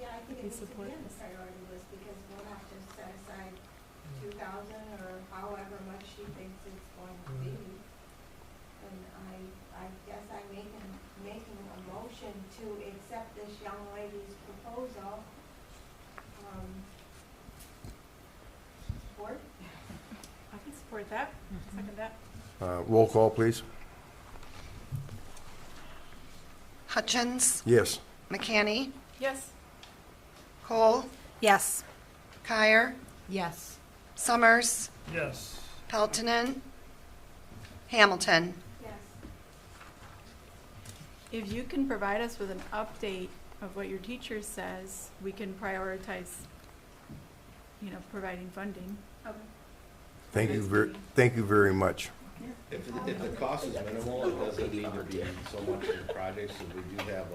Yeah, I think We it needs to be support on the this. priority list because we'll have to set aside 2,000 or however much she thinks it's going to be. And I guess I'm making a motion to accept this young lady's proposal. Support? I can support that, second that. Roll call, please. Hutchins, Yes. McCanny, Yes. Cole, Yes. Kyer, Yes. Summers, Yes. Peltonen, Hamilton. Yes. If you can provide us with an update of what your teacher says, we can prioritize, providing funding. Okay. Thank you very much. If the cost is minimal, it doesn't need to be so much in the project, so we do have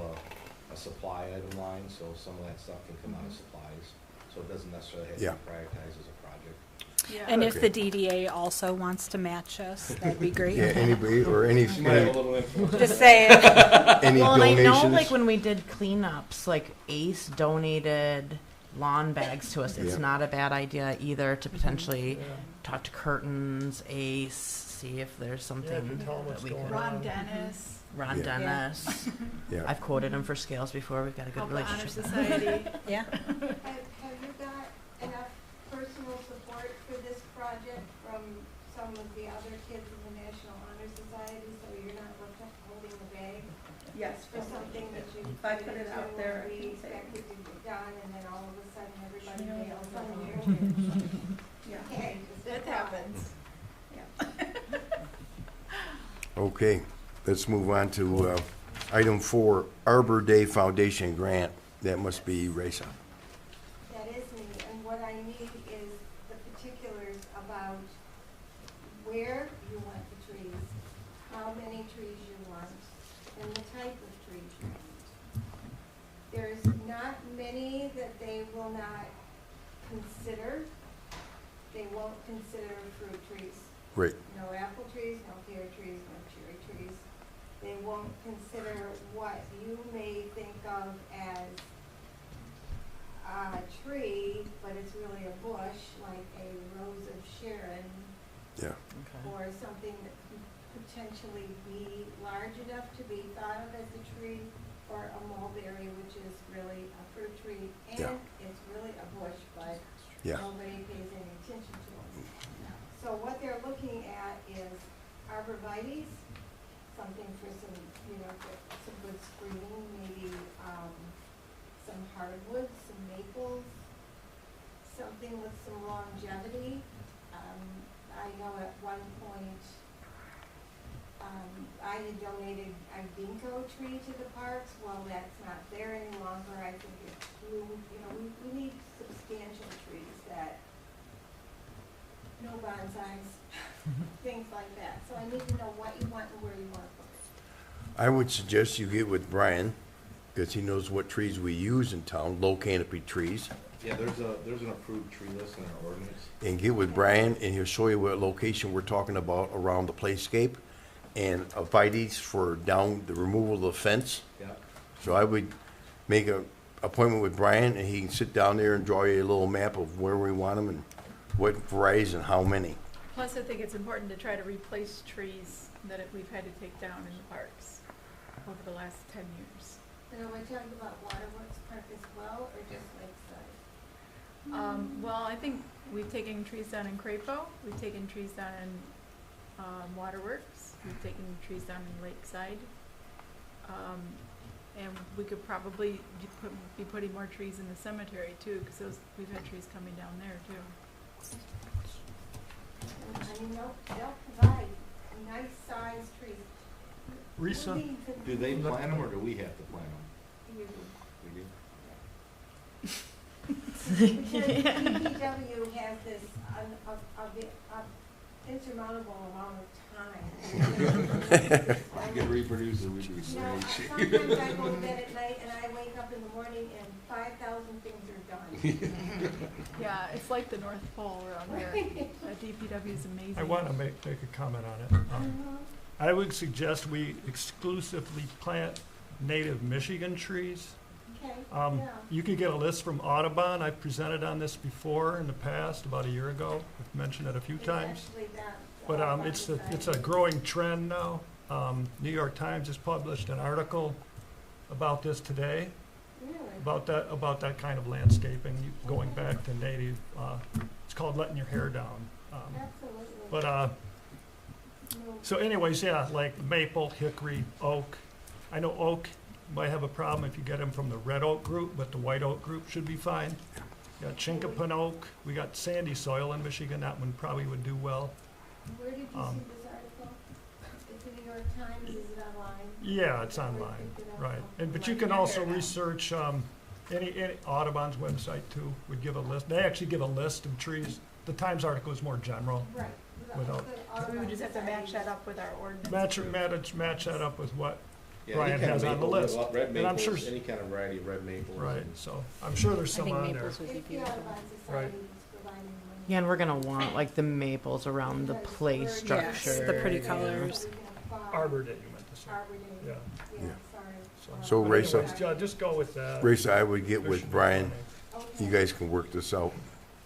a supply item line, so some of that stuff can come out of supplies. So it doesn't necessarily have to Yeah. be prioritized as a project. Yeah. And if Okay. the DDA also wants to match us, that'd be great. Yeah, anybody, or any You might have a little influence. Just saying. any Well, and I know, donations? like, when we did cleanups, like, Ace donated lawn bags to us. It's Yeah. not a bad idea either to potentially Yeah. talk to Curtains, Ace, see if there's Yeah, something if you tell 'em that what's we going could. on. Ron Dennis, Ron Yeah. Dennis. Yeah. I've quoted him for scales before. We've got a good Help the Honor relationship. Society. Yeah. Have you got enough personal support for this project from some of the other kids in the National Honor Society, so you're not holding the bag Yes. for something that you If I put it out there, I we can say- expected to get done, and then all of a sudden everybody bails on you? Yeah. Okay, That happens. Okay, let's move on to item 4, Arbor Day Foundation Grant. That must be Raisa. That is me, and what I need is the particulars about where you want the trees, how many trees you want, and the type of trees you want. There's not many that they will not consider. They won't consider fruit trees. Great. No apple trees, no pear trees, no cherry trees. They won't consider what you may think of as a tree, but it's really a bush, like a rose of Sharon, Yeah. Okay. or something that could potentially be large enough to be thought of as a tree, or a mulberry, which is really a fruit tree, Yeah. and it's really a bush, but Yeah. nobody pays any attention to them. So what they're looking at is arborvitae, something for some, for some good screening, maybe, some hardwoods, some maples, something with some longevity. I know at one point, I had donated a ginkgo tree to the parks. Well, that's not there any longer. I think it's bloomed, we need substantial trees that no bonsais, things like that. So I need to know what you want and where you want to put it. I would suggest you get with Brian, because he knows what trees we use in town, low canopy trees. Yeah, there's an approved tree list in our ordinance. And get with Brian, and he'll show you what location we're talking about around the playscape. And Vites for down the removal of the fence. Yeah. So I would make a appointment with Brian, and he can sit down there and draw you a little map of where we want them and what varieties and how many. Plus, I think it's important to try to replace trees that we've had to take down in the parks over the last 10 years. And are we talking about Waterworks Park as well, or just Lakeside? Well, I think we've taken trees down in Crapo, we've taken trees down in Waterworks, we've taken trees down in Lakeside. And we could probably be putting more trees in the cemetery too, because we've had trees coming down there too. I mean, they'll provide nice sized trees. Risa, We need to- Do they plant them or do we have to plant them? You- We do. Because DPW has this insurmountable amount of time. You can reproduce it, we do. No, sometimes I go to bed at night and I wake up in the morning and 5,000 things are done. Yeah, it's like the North Pole around here. DPW is amazing. I want to make a comment on it. I would suggest we exclusively plant native Michigan trees. Okay, Um, yeah. You could get a list from Audubon. I've presented on this before in the past, about a year ago. I've mentioned it a few It's times. actually that, But Audubon it's a decided. growing trend now. New York Times just published an article about this today, Really? about that kind of landscaping, going back to native. It's called Letting Your Hair Down. Absolutely. But No. so anyways, yeah, like maple, hickory, oak. I know oak might have a problem if you get them from the red oak group, but the white oak group should be fine. Got chinkapin oak. We got sandy soil in Michigan. That one probably would do well. Where did you see um, this article? It's in the New York Times, is it online? Yeah, it's online, right. But you can also research, any Audubon's website too, would give a list. They actually give a list of trees. The Times article is more general. Right. Without- So we would just have to match that up with our ordinance. Match that up with what, Yeah, Brian any kind has of on the maple, list. Red And I'm sure maples, any kind of variety of red maples. right, and- so I'm sure there's I some think on there. maples would be It's the beautiful. Audubon Right. Society that's providing the money. Yeah, and we're gonna want like the maples around the play Yes, structure. the pretty yeah. colors. We can apply Arbor Day, you meant to say. Arbor Day. Yeah. Yeah, Yeah. sorry. So, But Raisa- anyways, yeah, just go with that. Raisa, I would get There with should be Brian. plenty. Okay. You guys can work this out.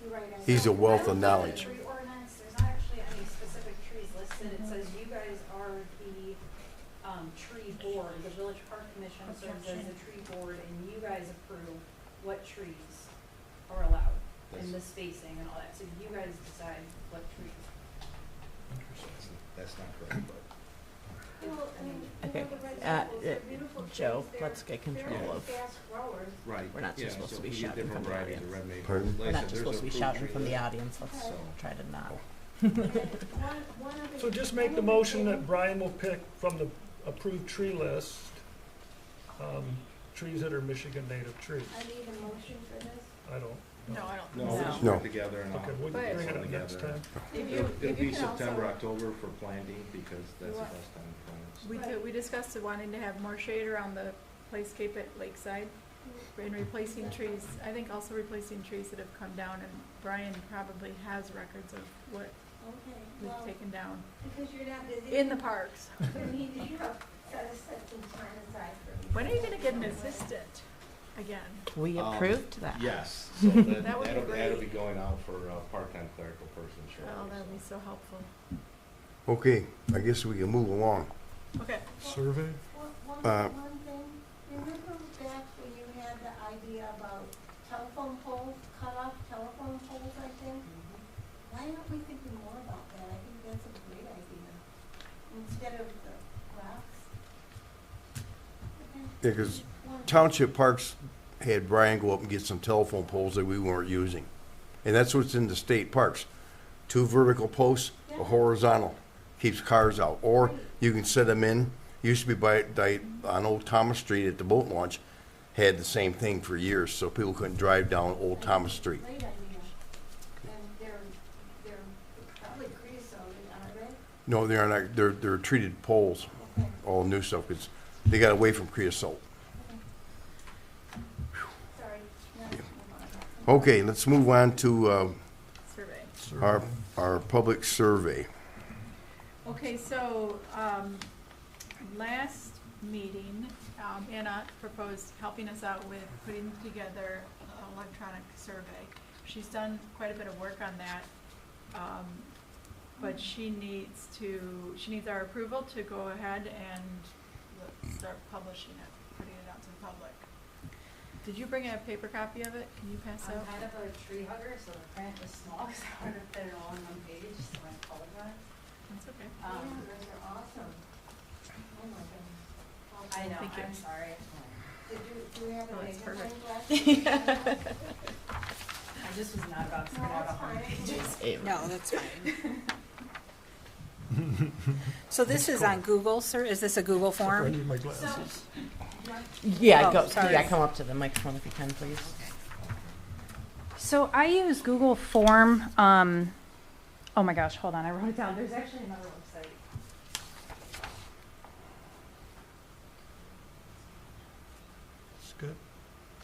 You're right, I'm He's a sorry. wealth of knowledge. Tree ordinance, there's not actually any specific trees listed, it says you guys are the, tree board, the village park commission serves as a tree board, and you guys approve what trees are allowed, and the spacing and all that, so you guys decide what trees. That's not correct, but. Well, I mean, Okay, the red uh, maples, they're beautiful Joe, trees. let's get They're control of. fast growers. Right. We're not yeah, supposed so to be if we get shouting different from the varieties of audience. red maples. Pardon? Like We're I not said, just there's supposed to be approved shouting tree from the list. audience, let's Okay. try to not. One other So just thing, make one the other motion thing- that Brian will pick from the approved tree list, trees that are Michigan native trees. I need a motion for this. I don't. No, I don't No, think we'll so. just No. work together and Okay, I'll. we'll But- bring it up next together. time. If you, It'll if you be can September, also, October for planting because that's the want- best time to plant. we discussed wanting to have more shade around the playscape at Lakeside and replacing trees. I think also replacing trees that have come down, and Brian probably has records of what Okay, we've well, taken down because you're not busy. in the parks. You need to set some time aside for me. When are you gonna get an assistant again? We approved that. Yes, so that, That would be that'll be great. going out for a part-time clerical person shortly. Oh, that'd be so. so helpful. Okay, I guess we can move along. Okay. Survey? Uh, One thing, remember back when you had the idea about telephone poles, cut off telephone poles, I think? Why aren't we thinking more about that? I think that's a great idea, instead of the rocks. Okay. Yeah, 'cause One- Township Parks had Brian go up and get some telephone poles that we weren't using. And that's what's in the state parks. 2 vertical posts, a horizontal, keeps cars out. Or you can set them in, used to be on Old Thomas Street at the boat launch, had the same thing for years, so people couldn't drive down Old Thomas Street. Great idea. And they're No, they are not, they're treated poles, all new stuff, because they got away from creosote. Sorry. Okay, let's move on to Survey. our public survey. Okay, so, last meeting, Anna proposed helping us out with putting together an electronic survey. She's done quite a bit of work on that, but she needs our approval to go ahead and start publishing it, putting it out to the public. Did you bring a paper copy of it? Can you pass I'm out? kind of a tree hugger, so the print is small, because I wanted to fit it all on one page, so I apologize. That's okay. Yeah, those are awesome. Oh my goodness. I know, Thank you. I'm sorry. Do we have Oh, a that's magnifying perfect. glass? I just was not about to print out 100 pages. No, that's fine. So this is on Google, sir? Is this a Google I form? need my glasses. Yeah, Oh, go, sorry. yeah, come up to the microphone if you can, please. So I use Google Form. Oh my gosh, hold on, I wrote it down. There's actually another website. It's good.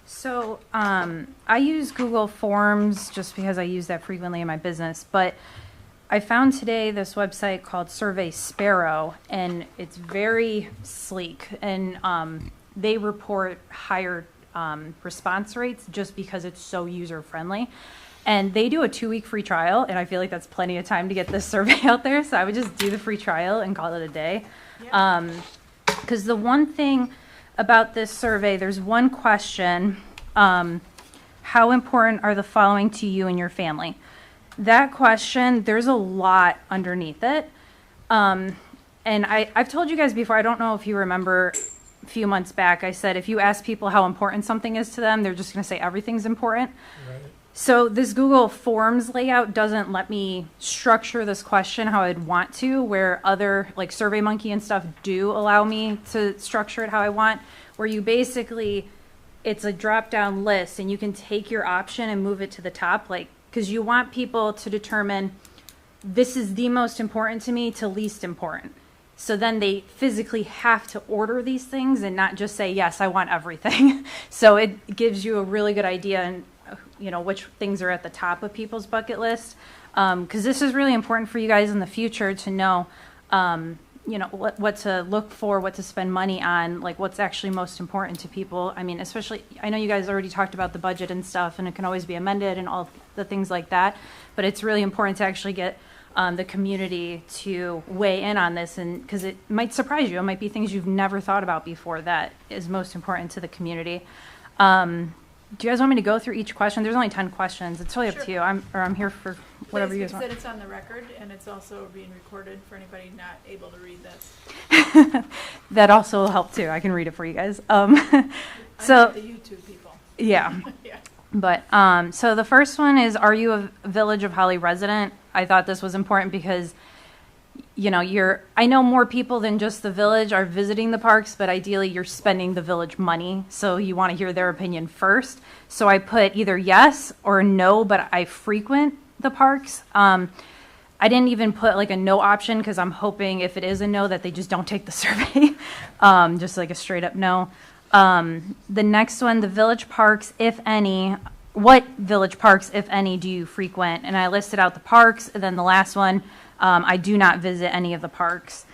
So I use Google Forms just because I use that frequently in my business. But I found today this website called Survey Sparrow, and it's very sleek. And they report higher response rates just because it's so user friendly. And they do a 2-week free trial, and I feel like that's plenty of time to get this survey out there. So I would just do the free trial and call it a day. Because the one thing about this survey, there's one question, how important are the following to you and your family? That question, there's a lot underneath it. And I've told you guys before, I don't know if you remember a few months back, I said if you ask people how important something is to them, they're just going to say everything's important. Right. So this Google Forms layout doesn't let me structure this question how I'd want to, where other like SurveyMonkey and stuff do allow me to structure it how I want, where you basically, it's a drop-down list and you can take your option and move it to the top, like, because you want people to determine this is the most important to me to least important. So then they physically have to order these things and not just say, yes, I want everything. So it gives you a really good idea and you know, which things are at the top of people's bucket list. Because this is really important for you guys in the future to know, you know, what to look for, what to spend money on, like what's actually most important to people. I mean, especially, I know you guys already talked about the budget and stuff, and it can always be amended and all the things like that. But it's really important to actually get the community to weigh in on this, and because it might surprise you. It might be things you've never thought about before that is most important to the community. Do you guys want me to go through each question? There's only 10 questions. It's totally up to you. I'm here for whatever you guys want. Please, because it's on the record, and it's also being recorded for anybody not able to read this. That also will help too. I can read it for you guys. So Unlike the YouTube people. yeah. Yeah. But so the first one is, are you a Village of Holly resident? I thought this was important because, you know, I know more people than just the village are visiting the parks, but ideally you're spending the village money, so you want to hear their opinion first. So I put either yes or no, but I frequent the parks. I didn't even put like a no option because I'm hoping if it is a no that they just don't take the survey, just like a straight up no. The next one, the village parks, if any. What village parks, if any, do you frequent? And I listed out the parks. And then the last one, I do not visit any of the parks.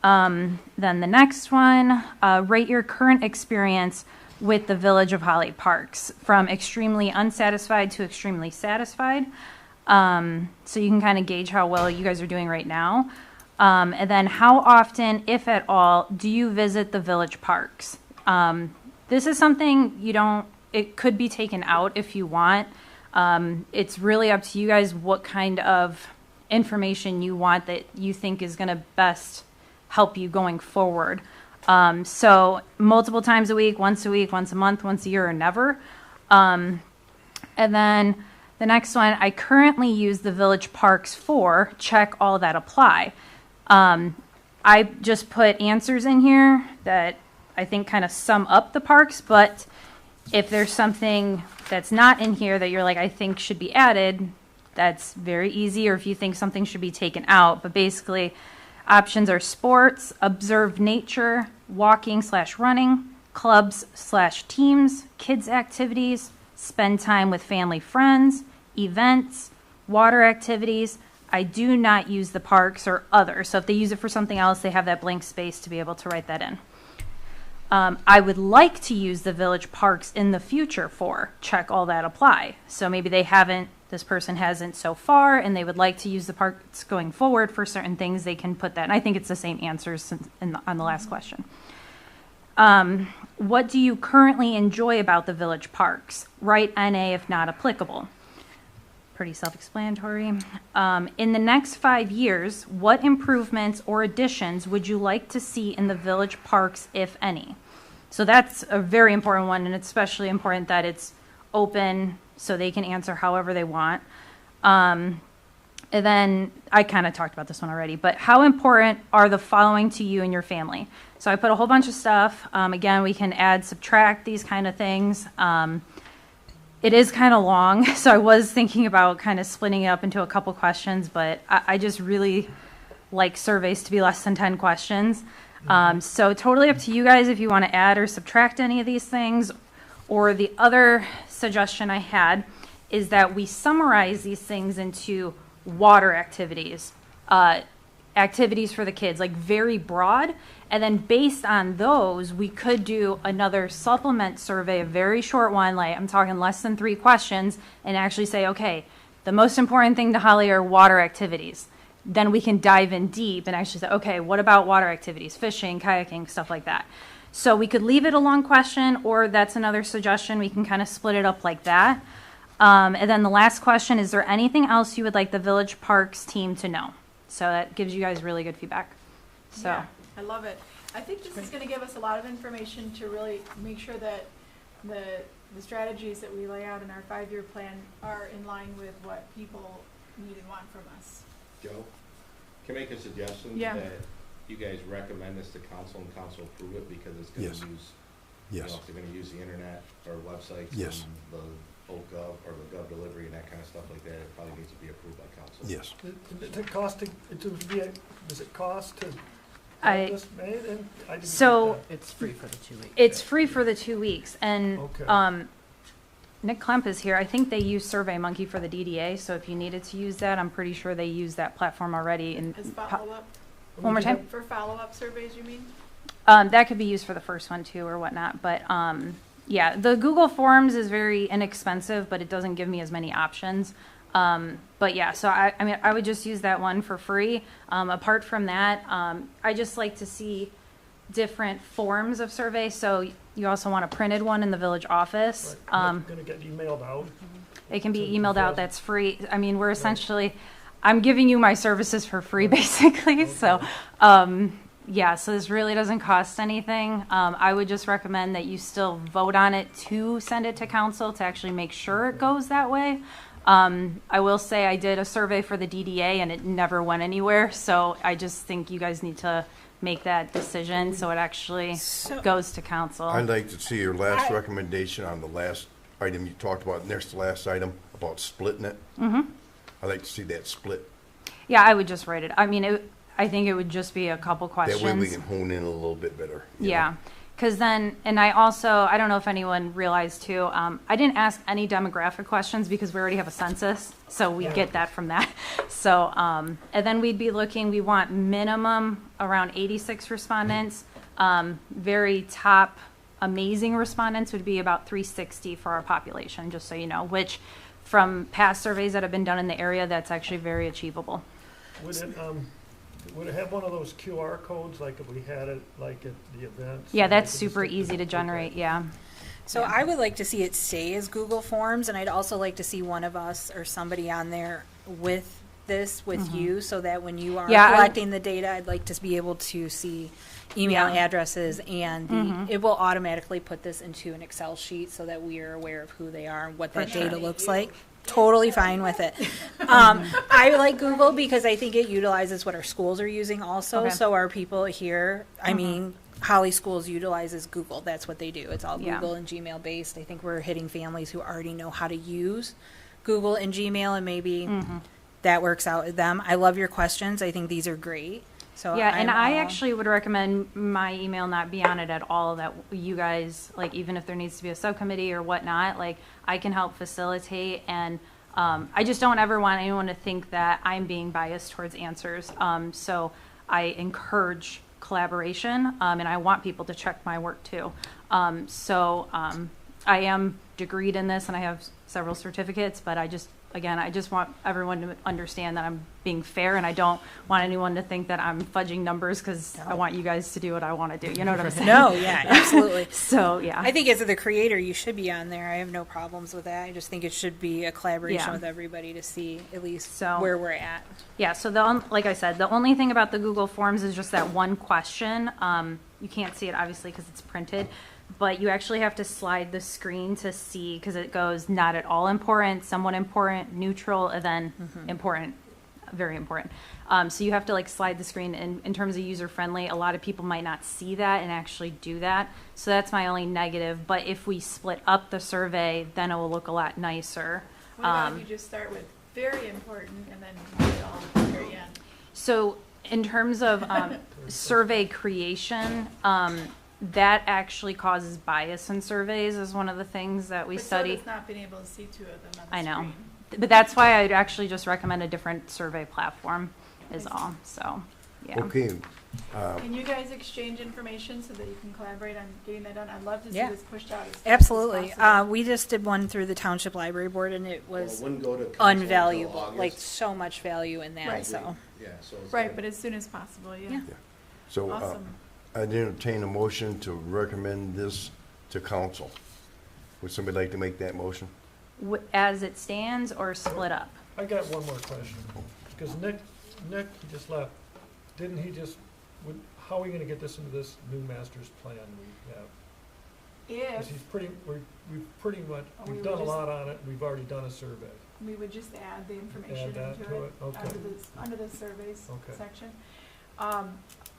Then the next one, rate your current experience with the Village of Holly parks from extremely unsatisfied to extremely satisfied. So you can kind of gauge how well you guys are doing right now. And then how often, if at all, do you visit the village parks? This is something it could be taken out if you want. It's really up to you guys what kind of information you want that you think is going to best help you going forward. So multiple times a week, once a month, once a year, or never. And then the next one, I currently use the village parks for check all that apply. I just put answers in here that I think kind of sum up the parks, but if there's something that's not in here that you're like, I think should be added, that's very easy, or if you think something should be taken out. But basically, Options are sports, observe nature, walking/running, clubs/teams, kids activities, spend time with family friends, events, water activities. I do not use the parks or other. So if they use it for something else, they have that blank space to be able to write that in. I would like to use the village parks in the future for, check all that apply. So maybe they haven't, this person hasn't so far, and they would like to use the parks going forward for certain things, they can put that. And I think it's the same answers on the last question. What do you currently enjoy about the village parks? Write NA if not applicable. Pretty self-explanatory. In the next 5 years, what improvements or additions would you like to see in the village parks, if any? So that's a very important one, and it's especially important that it's open so they can answer however they want. And then I kind of talked about this one already, but how important are the following to you and your family? So I put a whole bunch of stuff. Again, we can add, subtract, these kind of things. It is kind of long, so I was thinking about kind of splitting it up into a couple questions, but I just really like surveys to be less than 10 questions. So totally up to you guys if you want to add or subtract any of these things. Or the other suggestion I had is that we summarize these things into water activities, activities for the kids, like very broad. And then based on those, we could do another supplement survey, a very short one, like I'm talking less than 3 questions, and actually say, okay, the most important thing to Holly are water activities. Then we can dive in deep and actually say, okay, what about water activities, fishing, kayaking, stuff like that. So we could leave it a long question, or that's another suggestion. We can kind of split it up like that. And then the last question, is there anything else you would like the Village Parks team to know? So that gives you guys really good feedback. So. Yeah, I love it. I think this is going to give us a lot of information to really make sure that the strategies that we lay out in our 5-year plan are in line with what people need and want from us. Joe, can I make a suggestion? Yeah. That you guys recommend this to council and council approve it because it's going Yes. to use, Yes. if they're going to use the internet or websites Yes. and the OGov or the Gov delivery and that kind of stuff like that, it probably needs to be approved by council. Yes. Does it cost to I- have this made? And I didn't So- get It's free for the 2 weeks. It's free for the 2 weeks, and Okay. Nick Klemp is here. I think they use SurveyMonkey for the DDA, so if you needed to use that, I'm pretty sure they use that platform already. And As follow-up, one more time? for follow-up surveys, you mean? That could be used for the first one too, or whatnot. But yeah, the Google Forms is very inexpensive, but it doesn't give me as many options. But yeah, so I mean, I would just use that one for free. Apart from that, I just like to see different forms of survey. So you also want a printed one in the village office. Right. Gonna get emailed out. It can be So emailed out. before- That's free. I mean, we're essentially, I'm giving you my services for free, basically. So, yeah, so this really doesn't cost anything. I would just recommend that you still vote on it to send it to council to actually make sure it goes that way. I will say I did a survey for the DDA and it never went anywhere. So I just think you guys need to make that decision so it actually goes to council. I'd like to see your last recommendation on the last item you talked about, next to last item, about splitting it. Mm-hmm. I'd like to see that split. Yeah, I would just write it. I mean, I think it would just be a couple questions. That way we can hone in a little bit better. you know? Yeah, because then, and I also, I don't know if anyone realized too, I didn't ask any demographic questions because we already have a census, so we get that from that. So, and then we'd be looking, we want minimum around 86 respondents. Very top amazing respondents would be about 360 for our population, just so you know, which from past surveys that have been done in the area, that's actually very achievable. Would it have one of those QR codes like if we had it like at the events? Yeah, that's Like, super easy to generate, yeah. So I would like to see it stay as Google Forms, and I'd also like to see one of us or somebody on there with this, with you, so that when you are Yeah, collecting the data, I'd like to be able to see email Yeah. addresses, and it will automatically put this into an Excel sheet so that we are aware of who they are and what that data looks like. Totally fine with it. I like Google because I think it utilizes what our schools are using also. Okay. So our people here, I mean, Holly Schools utilizes Google. That's what they do. It's all Yeah. Google and Gmail based. I think we're hitting families who already know how to use Google and Gmail, and maybe that works out with them. I love your questions. I think these are great. So Yeah, and I all- actually would recommend my email not be on it at all, that you guys, like, even if there needs to be a subcommittee or whatnot, like, I can help facilitate, and I just don't ever want anyone to think that I'm being biased towards answers. So I encourage collaboration, and I want people to check my work too. I am degreed in this, and I have several certificates, but I just want everyone to understand that I'm being fair, and I don't want anyone to think that I'm fudging numbers because I want you guys to do what I want to do. You know what I'm saying? No, yeah, absolutely. So, yeah. I think as the creator, you should be on there. I have no problems with that. I just think it should be a collaboration Yeah. with everybody to see at least So- where we're at. Yeah, so like I said, the only thing about the Google Forms is just that one question. You can't see it obviously because it's printed, but you actually have to slide the screen to see, because it goes not at all important, somewhat important, neutral, and then important, very important. So you have to like slide the screen, and in terms of user friendly, a lot of people might not see that and actually do that. So that's my only negative. But if we split up the survey, then it will look a lot nicer. What about if you just start with very important and then do it all at the very end? So in terms of survey creation, that actually causes bias in surveys is one of the things that we But study. so does not being able to see two of them on the I know. screen. But that's why I'd actually just recommend a different survey platform is all. So, yeah. Okay, Can you guys exchange information so that you can collaborate on getting that done? I'd love to see Yeah. this pushed out as fast as Absolutely. possible. We just did one through the Township Library Board, and it Well, was it wouldn't go to council until unvaluable. Like, August. so much value in that, Right. so. Yeah, so. it's Right, gonna- but as soon as possible, yeah. Yeah. so Awesome. I entertain a motion to recommend this to council. Would somebody like to make that motion? As it stands or split up? I got one more question, because Nick, he just left. Didn't he just, how are we gonna get this into this new master's plan we have? Because If he's we've pretty much, We we've would done a just- lot on it, we've already done a survey. we would just add the information Add that into to it, it? Okay. under the surveys Okay. section.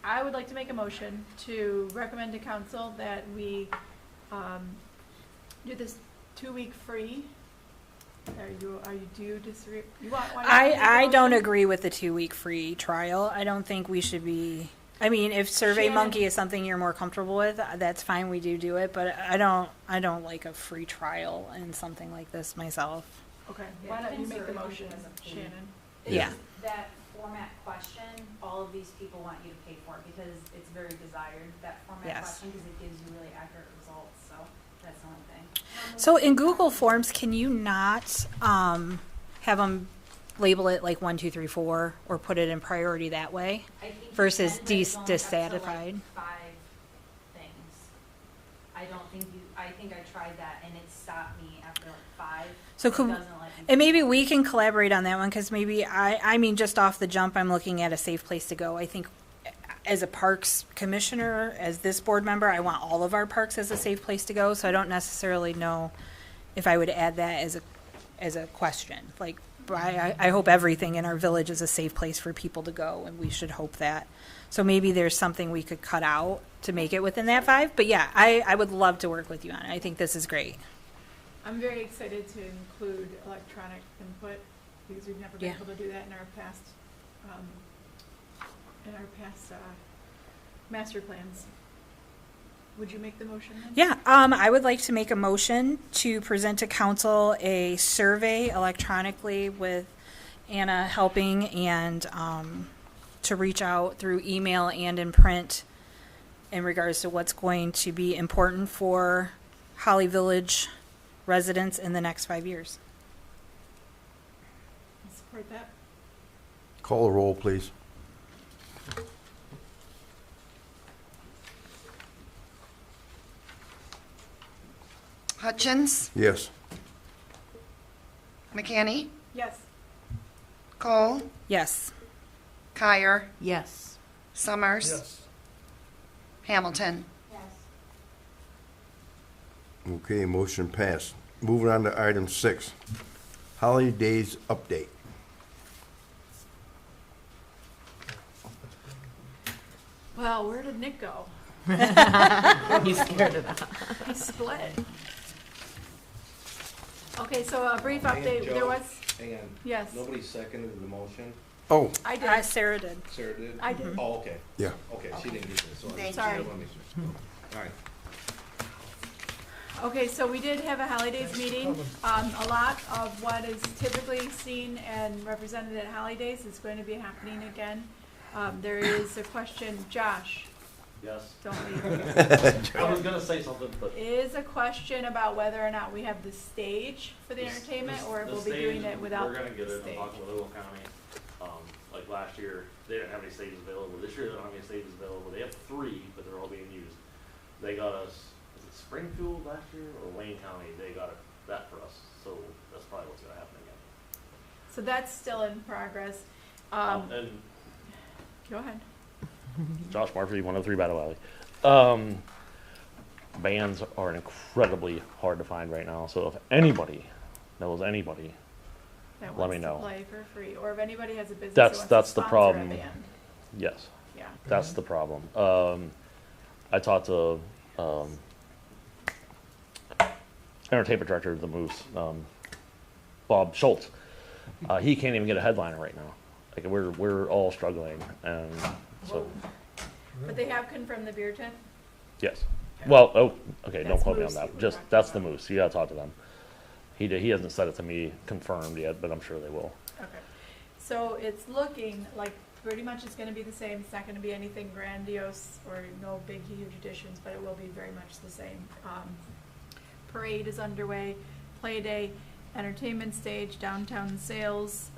I would like to make a motion to recommend to council that we, do this 2-week free. Do you disagree? You want to make I the don't motion? agree with the 2-week free trial. I don't think we should be, I mean, if Survey Shannon. Monkey is something you're more comfortable with, that's fine, we do it, but I don't like a free trial in something like this myself. Okay, Yeah, why don't you even make the survey motion, monkey has a fee. Shannon? Yeah. That format question, all of these people want you to pay for because it's very desired, that format Yes. question, because it gives you really accurate results, so that's the only thing. So in Google Forms, can you not have them label it like 1, 2, 3, 4, or put it in priority that way? I think you Versus can, but it's only up to, like, dissatisfied. 5 things. I don't think I think I tried that and it stopped me after like 5. So It could, doesn't let me and maybe we can collaborate on that one, because maybe I mean, just off the jump, I'm looking at a safe place to go. I think as a parks commissioner, as this board member, I want all of our parks as a safe place to go, so I don't necessarily know if I would add that as a question. Like, I hope everything in our village is a safe place for people to go, and we should hope that. So maybe there's something we could cut out to make it within that 5, but yeah, I would love to work with you on it. I think this is great. I'm very excited to include electronic input, because we've never been Yeah. able to do that in our past, master plans. Would you make the motion then? Yeah, I would like to make a motion to present to council a survey electronically with Anna helping, and to reach out through email and in print in regards to what's going to be important for Holly Village residents in the next 5 years. I support that. Call the roll, please. Hutchins, Yes. McCanny, Yes. Cole, Yes. Kyer, Yes. Summers, Yes. Hamilton. Yes. Okay, motion passed. Moving on to item 6, holidays update. Well, where did Nick go? He's scared of that. He split. Okay, so a brief Hey, update, there Joe. was, Hang on. yes. Nobody seconded the motion. Oh, I did. Sarah did. Sarah did? I did. Oh, okay. yeah. Okay, she didn't get this, so I Thank just you. wanna make sure. All right. Okay, so we did have a holidays meeting. A lot of what is typically seen and represented at holidays is going to be happening again. There is a question, Josh, Yes. don't leave. I was gonna say something, but. Is a question about whether or not we have the stage for the entertainment, or The we'll be doing stage, it without We're gonna get the it, I'm stage. talking with Little County. Like last year, they didn't have any stages available. This year, they don't have any stages available. They have 3, but they're all being used. They got us, was it Springfield last year or Wayne County? They got that for us, so that's probably what's gonna happen again. So that's still in progress. And Go ahead. Josh Murphy, 103 Battle Valley. Bands are incredibly hard to find right now, so if anybody knows anybody, That Let me wants to know. play for free, or if anybody has a business That's- that that's wants to the sponsor a problem. band. yes, Yeah. that's the problem. I talked to entertainment director of the Moose, Bob Schultz. He can't even get a headliner right now. Like we're all struggling, and so But they have confirmed the beer tent? yes. Well, okay, don't That's quote me on Moose that. you were Just talking that's the about. Moose. You gotta talk to them. He hasn't said it to me confirmed yet, but I'm sure they will. Okay. So it's looking like pretty much it's gonna be the same. It's not gonna be anything grandiose or no big huge additions, but it will be very much the same. Parade is underway, play day, entertainment stage, downtown sales,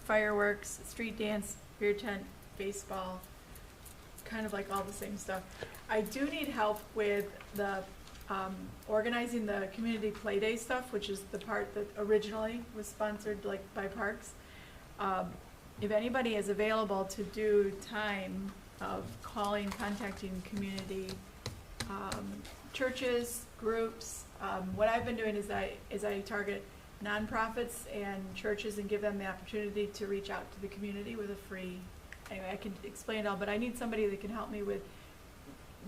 fireworks, street dance, beer tent, baseball, kind of like all the same stuff. I do need help with the organizing the community play day stuff, which is the part that originally was sponsored like by Parks. If anybody is available to do time of calling, contacting community churches, groups, what I've been doing is I target nonprofits and churches and give them the opportunity to reach out to the community with a free. Anyway, I can explain it all, but I need somebody that can help me with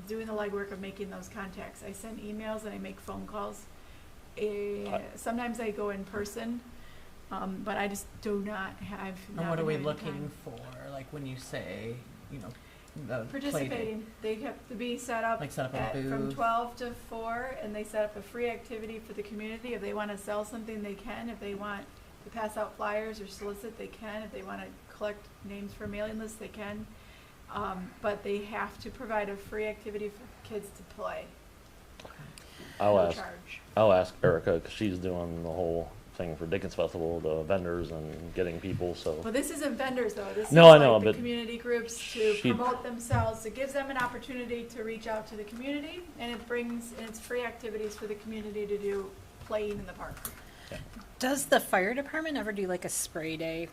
doing the legwork of making those contacts. I send emails and I make phone calls. Sometimes I go in person, but I just do not have. And what are we looking for? Like when you say, you know, the play date? Participating. They have to be set up, Like set up a from booth? 12 to 4, and they set up a free activity for the community. If they want to sell something, they can. If they want to pass out flyers or solicit, they can. If they want to collect names for mailing lists, they can. But they have to provide a free activity for kids to play. No charge. I'll ask Erica because she's doing the whole thing for Dickens Festival, the vendors and getting people. So Well, this isn't vendors though. This No, is I know, like the but community groups to she- promote themselves. It gives them an opportunity to reach out to the community, and it's free activities for the community to do playing in the park. Does the fire department ever do like a spray day?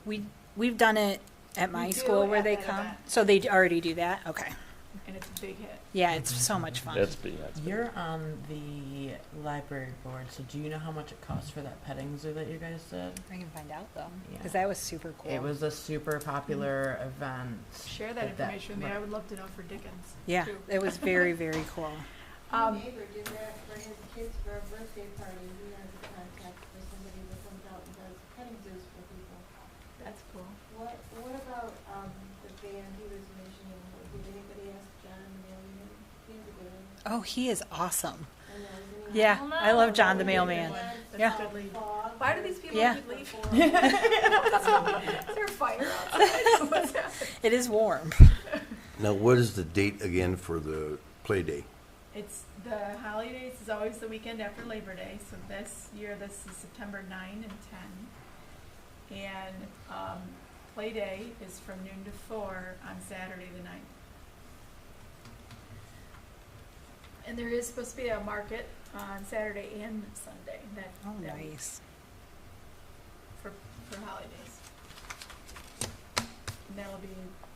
We've done it at my We do school where at they that come. event. So they already do that? Okay. And it's a big hit. Yeah, it's so much fun. it's big. That's big. You're on the library board, so do you know how much it costs for that petting zoo that you guys did? I can find out though, Yeah. because that was super cool. It was a super popular event. Share that information with me. I right. would love to know for Dickens. Yeah, too. it was very, very cool. My neighbor did that for his kids for a birthday party. He has a contact for somebody that comes out and does petting zoos for people. That's cool. What about, the band he was mentioning? Did anybody ask John Millian? He's a good one. Oh, he is awesome. I know, isn't he? Yeah, I love John the Mailman. That's Yeah. a good lead. Fog. Why do these people Yeah. keep leaving? Is there a fire outside? What's happening? It is warm. Now, what is the date again for the play day? It's the holidays is always the weekend after Labor Day. So this year, this is September 9 and 10. And play day is from noon to 4 on Saturday the 9th. And there is supposed to be a market on Saturday and Sunday. Oh, that week nice. for holidays. And that'll be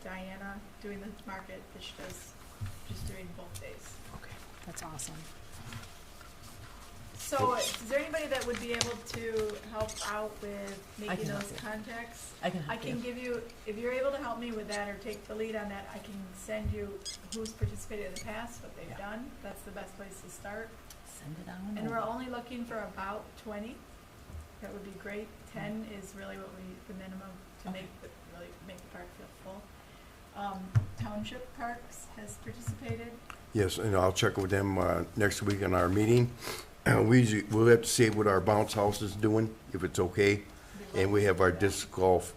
Diana doing the market, that she does just during both days. Okay, that's awesome. So, is there anybody that would be able to help out with I making can help those you. contacts? I can I help can you. give you, if you're able to help me with that or take the lead on that, I can send you who's participated in the past, what they've Yeah. done. That's the best place to start. Send it on. And we're over. only looking for about 20. That would be great. 10 is really what the minimum to Okay. make really make the park feel full. Township Parks has participated. Yes, and I'll check with them next week in our meeting. We'll have to see what our bounce house is doing, if it's okay. And we have our disc golf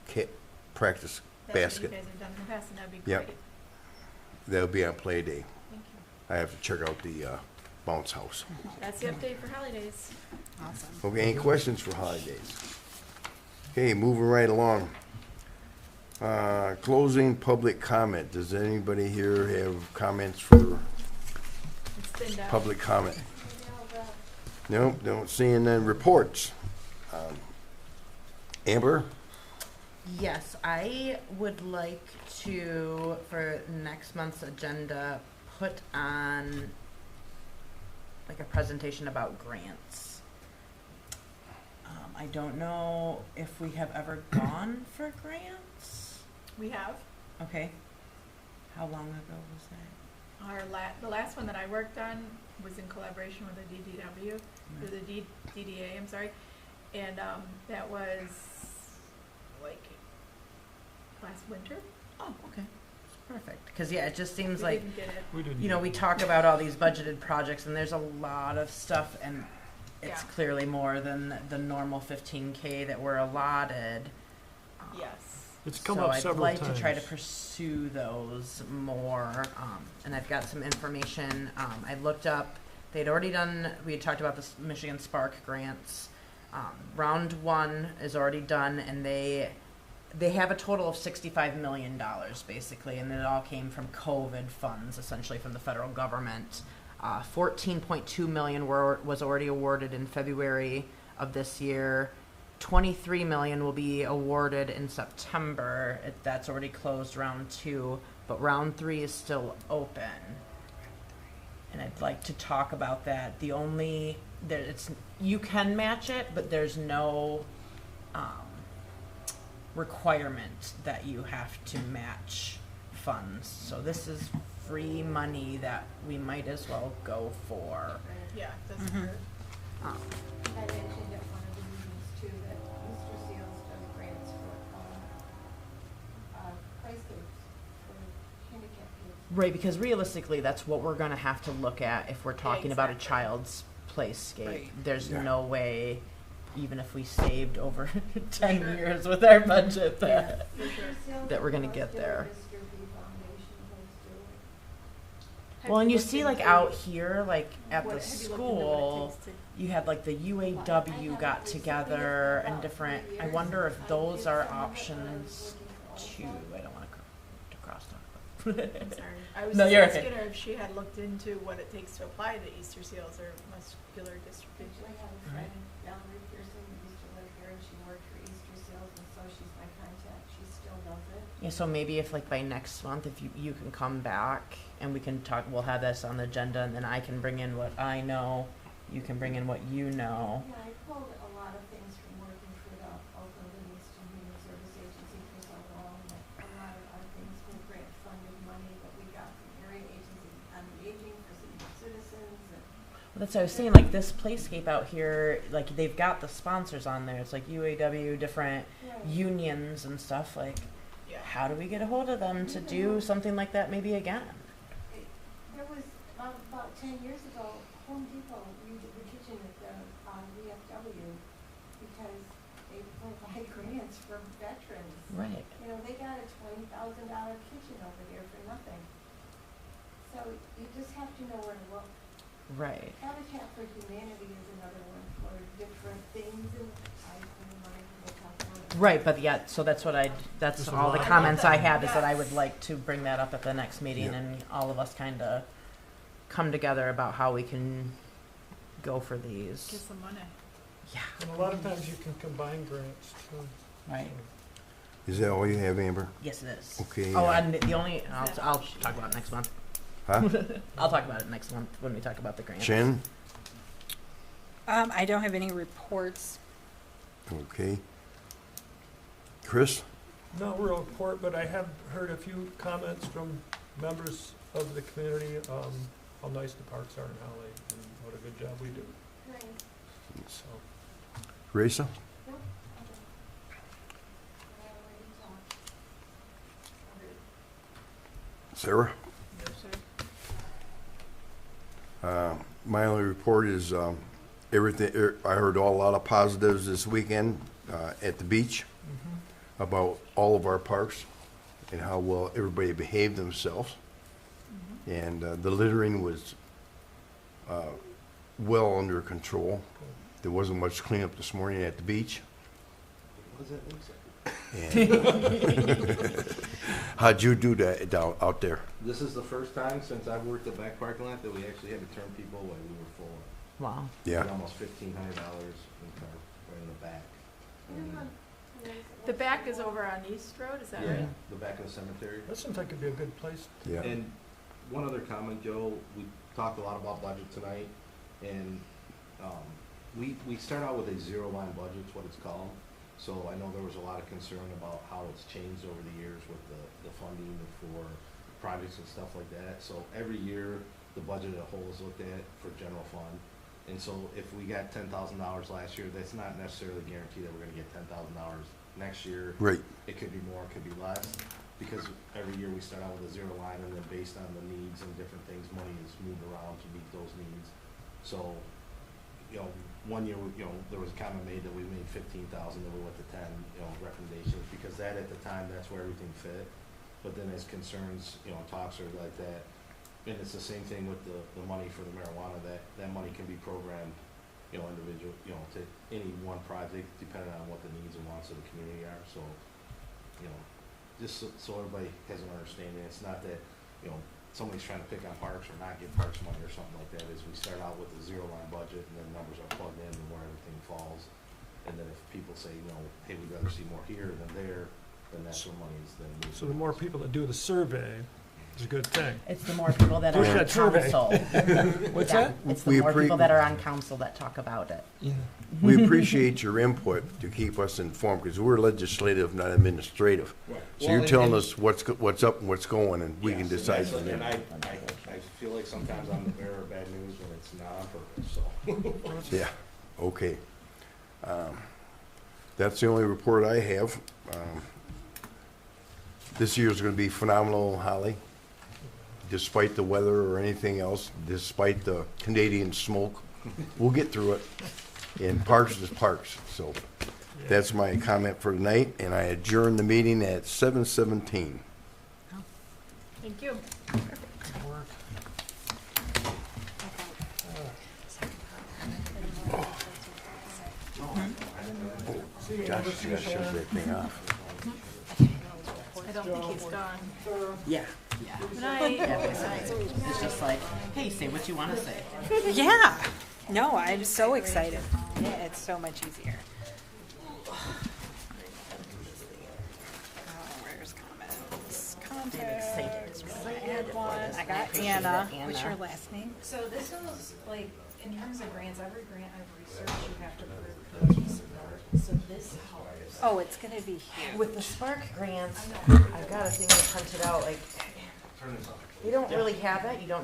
practice That's what basket. you guys have done in the past, and that'd be Yep. great. That'll be on play day. Thank you. I have to check out the bounce house. That's the update for holidays. Awesome. Okay, any questions for holidays? Okay, moving right along. Closing public comment. Does anybody here have comments for It's thinned out. public comment? Nope, don't see any reports. Amber? Yes, I would like to, for next month's agenda, put on like a presentation about grants. I don't know if we have ever gone for grants. We have. Okay. How long ago was that? The last one that I worked on was in collaboration with the DDW, or the DDA, I'm sorry. And, that was like last winter. Oh, okay. Perfect. Because, yeah, it just seems We like, didn't get it. We didn't. you know, we talk about all these budgeted projects and there's a lot of stuff and it's Yeah. clearly more than the normal 15K that were allotted. Yes. It's come So up I'd several like times. to try to pursue those more, and I've got some information. I looked up, they'd already done, we had talked about this Michigan Spark grants. Round one is already done, and they have a total of $65 million, basically, and it all came from COVID funds, essentially from the federal government. 14.2 million was already awarded in February of this year. 23 million will be awarded in September. That's already closed round 2, but round 3 is still open. And I'd like to talk about that. You can match it, but there's no requirement that you have to match funds. So this is free money that we might as well go for. Yeah, doesn't hurt. I mentioned at one of the meetings too that Easter Seals does grants for, playscapes for handicapped kids. Right, because realistically, that's what we're gonna have to look at if we're talking about a Exactly. child's playscape. Right. There's Yeah. no way, even if we saved over 10 years with our budget, that For sure. Seals That we're gonna does get do it, there. Mr. B Foundation does do it. well, Have and you looked see, like into out here, like at what- the have you looked into what it school, takes to- you had like the UAW got together and different. I wonder if those are options too. I don't want to cross talk. I'm sorry. I was No, just you're asking okay. her if she had looked into what it takes to apply to Easter Seals or muscular dystrophy. I have a friend, Valerie Pearson, who used to live here, and she worked for Easter Seals, and so she's my contact. She still does it. Yeah, so maybe if like by next month, if you can come back and we can talk, we'll have this on the agenda, and then I can bring in what I know, you can bring in what you know. Yeah, I pulled a lot of things from working for the Oakland Livingston Human Service Agency for so long, that a lot of our things were grant funded money that we got from area agencies on the aging for senior citizens and. Well, that's what I was saying, like this playscape out here, like they've got the sponsors on there. It's like UAW, different unions and stuff. Like, Yeah. how do we get a hold of them to do something like that maybe again? There was, about 10 years ago, Home Depot redid the kitchen at the, VFW because they provide grants for veterans. Right. You know, they got a $20,000 kitchen over there for nothing. So you just have to know where to look. Right. Habitat for Humanity is another one for different things, and we'll talk about it. Right, but yeah, so that's what that's There's a all the lot. comments I had is Yes. that I would like to bring that up at the next meeting Yeah. and all of us kind of come together about how we can go for Get these. some money. Yeah. And a lot of times you can combine grants too. Right. Is that all you have, Amber? Yes, it is. Okay. Oh, and the only, I'll talk about it next month. Huh? I'll talk about it next month when we talk about the grants. Shannon? I don't have any reports. Okay. Chris? Not a real report, but I have heard a few comments from members of the community, how nice the parks are in Holly and what a good job we do, Nice. so. Raisa? Nope, I already talked. Sarah? My only report is everything. I heard a lot of positives this weekend at the beach about all of our parks and how well everybody behaved themselves. And the littering was well under control. There wasn't much cleanup this morning at the beach. Was that Lisa? And how'd you do that down out there? This is the first time since I've worked the back parking lot that we actually had to turn people away. We were full. Wow. Yeah. Almost $1,500 in car right in the back. The back is over on East Road, is that Yeah, right? the back of the cemetery. That seems like it'd be a good place. Yeah. And one other comment, Joe, we talked a lot about budget tonight, and we start out with a zero-line budget, is what it's called. So I know there was a lot of concern about how it's changed over the years with the funding for projects and stuff like that. So every year, the budget as a whole is looked at for general fund. And so if we got $10,000 last year, that's not necessarily guaranteed that we're gonna get $10,000 next year. Right. It could be more, it could be less, because every year we start out with a zero line, and then based on the needs and different things, money is moved around to meet those needs. So, one year, there was a comment made that we made 15,000, then we went to 10, recommendations, because that at the time, that's where everything fit. But then as concerns, talks are like that, and it's the same thing with the money for the marijuana, that money can be programmed, individual, to any one project, depending on what the needs and wants of the community are, so, just so everybody has an understanding, it's not that, somebody's trying to pick on parks or not get parks money or something like that, is we start out with a zero-line budget, and then numbers are plugged in and where everything falls, and then if people say, hey, we'd rather see more here than there, then that's where money is then moved. So the more people that do the survey, it's a good thing. It's the more people that are Push on that survey. council. What's Yeah, that? it's We the more appre- people that are on council that talk about it. Yeah. We appreciate your input to keep us informed, because we're legislative, not administrative. Right. So Well, you're telling and- us what's up and what's going, and we can Yes, and decide that's- from And there. I feel like sometimes I'm the bearer of bad news when it's not on purpose, so. Yeah, okay. That's the only report I have. This year's gonna be phenomenal, Holly, despite the weather or anything else, despite the Canadian smoke. We'll get through it. And parks is parks, so that's my comment for tonight, and I adjourn the meeting at 7:17. Thank you. Josh, you gotta shut that thing off. I don't think he's gone. Yeah. Good night. It's just like, hey, say what you want to say. Yeah. No, I'm so excited. Yeah, it's so much easier. Oh, where's comments? Contacts. Add one. I got Anna. What's your last name? So this is like, in terms of grants, every grant I've researched, you have to prove purchase support, so this helps. Oh, it's gonna be here. With the Spark grants, I've got a thing I printed out, like, you don't really have that, you don't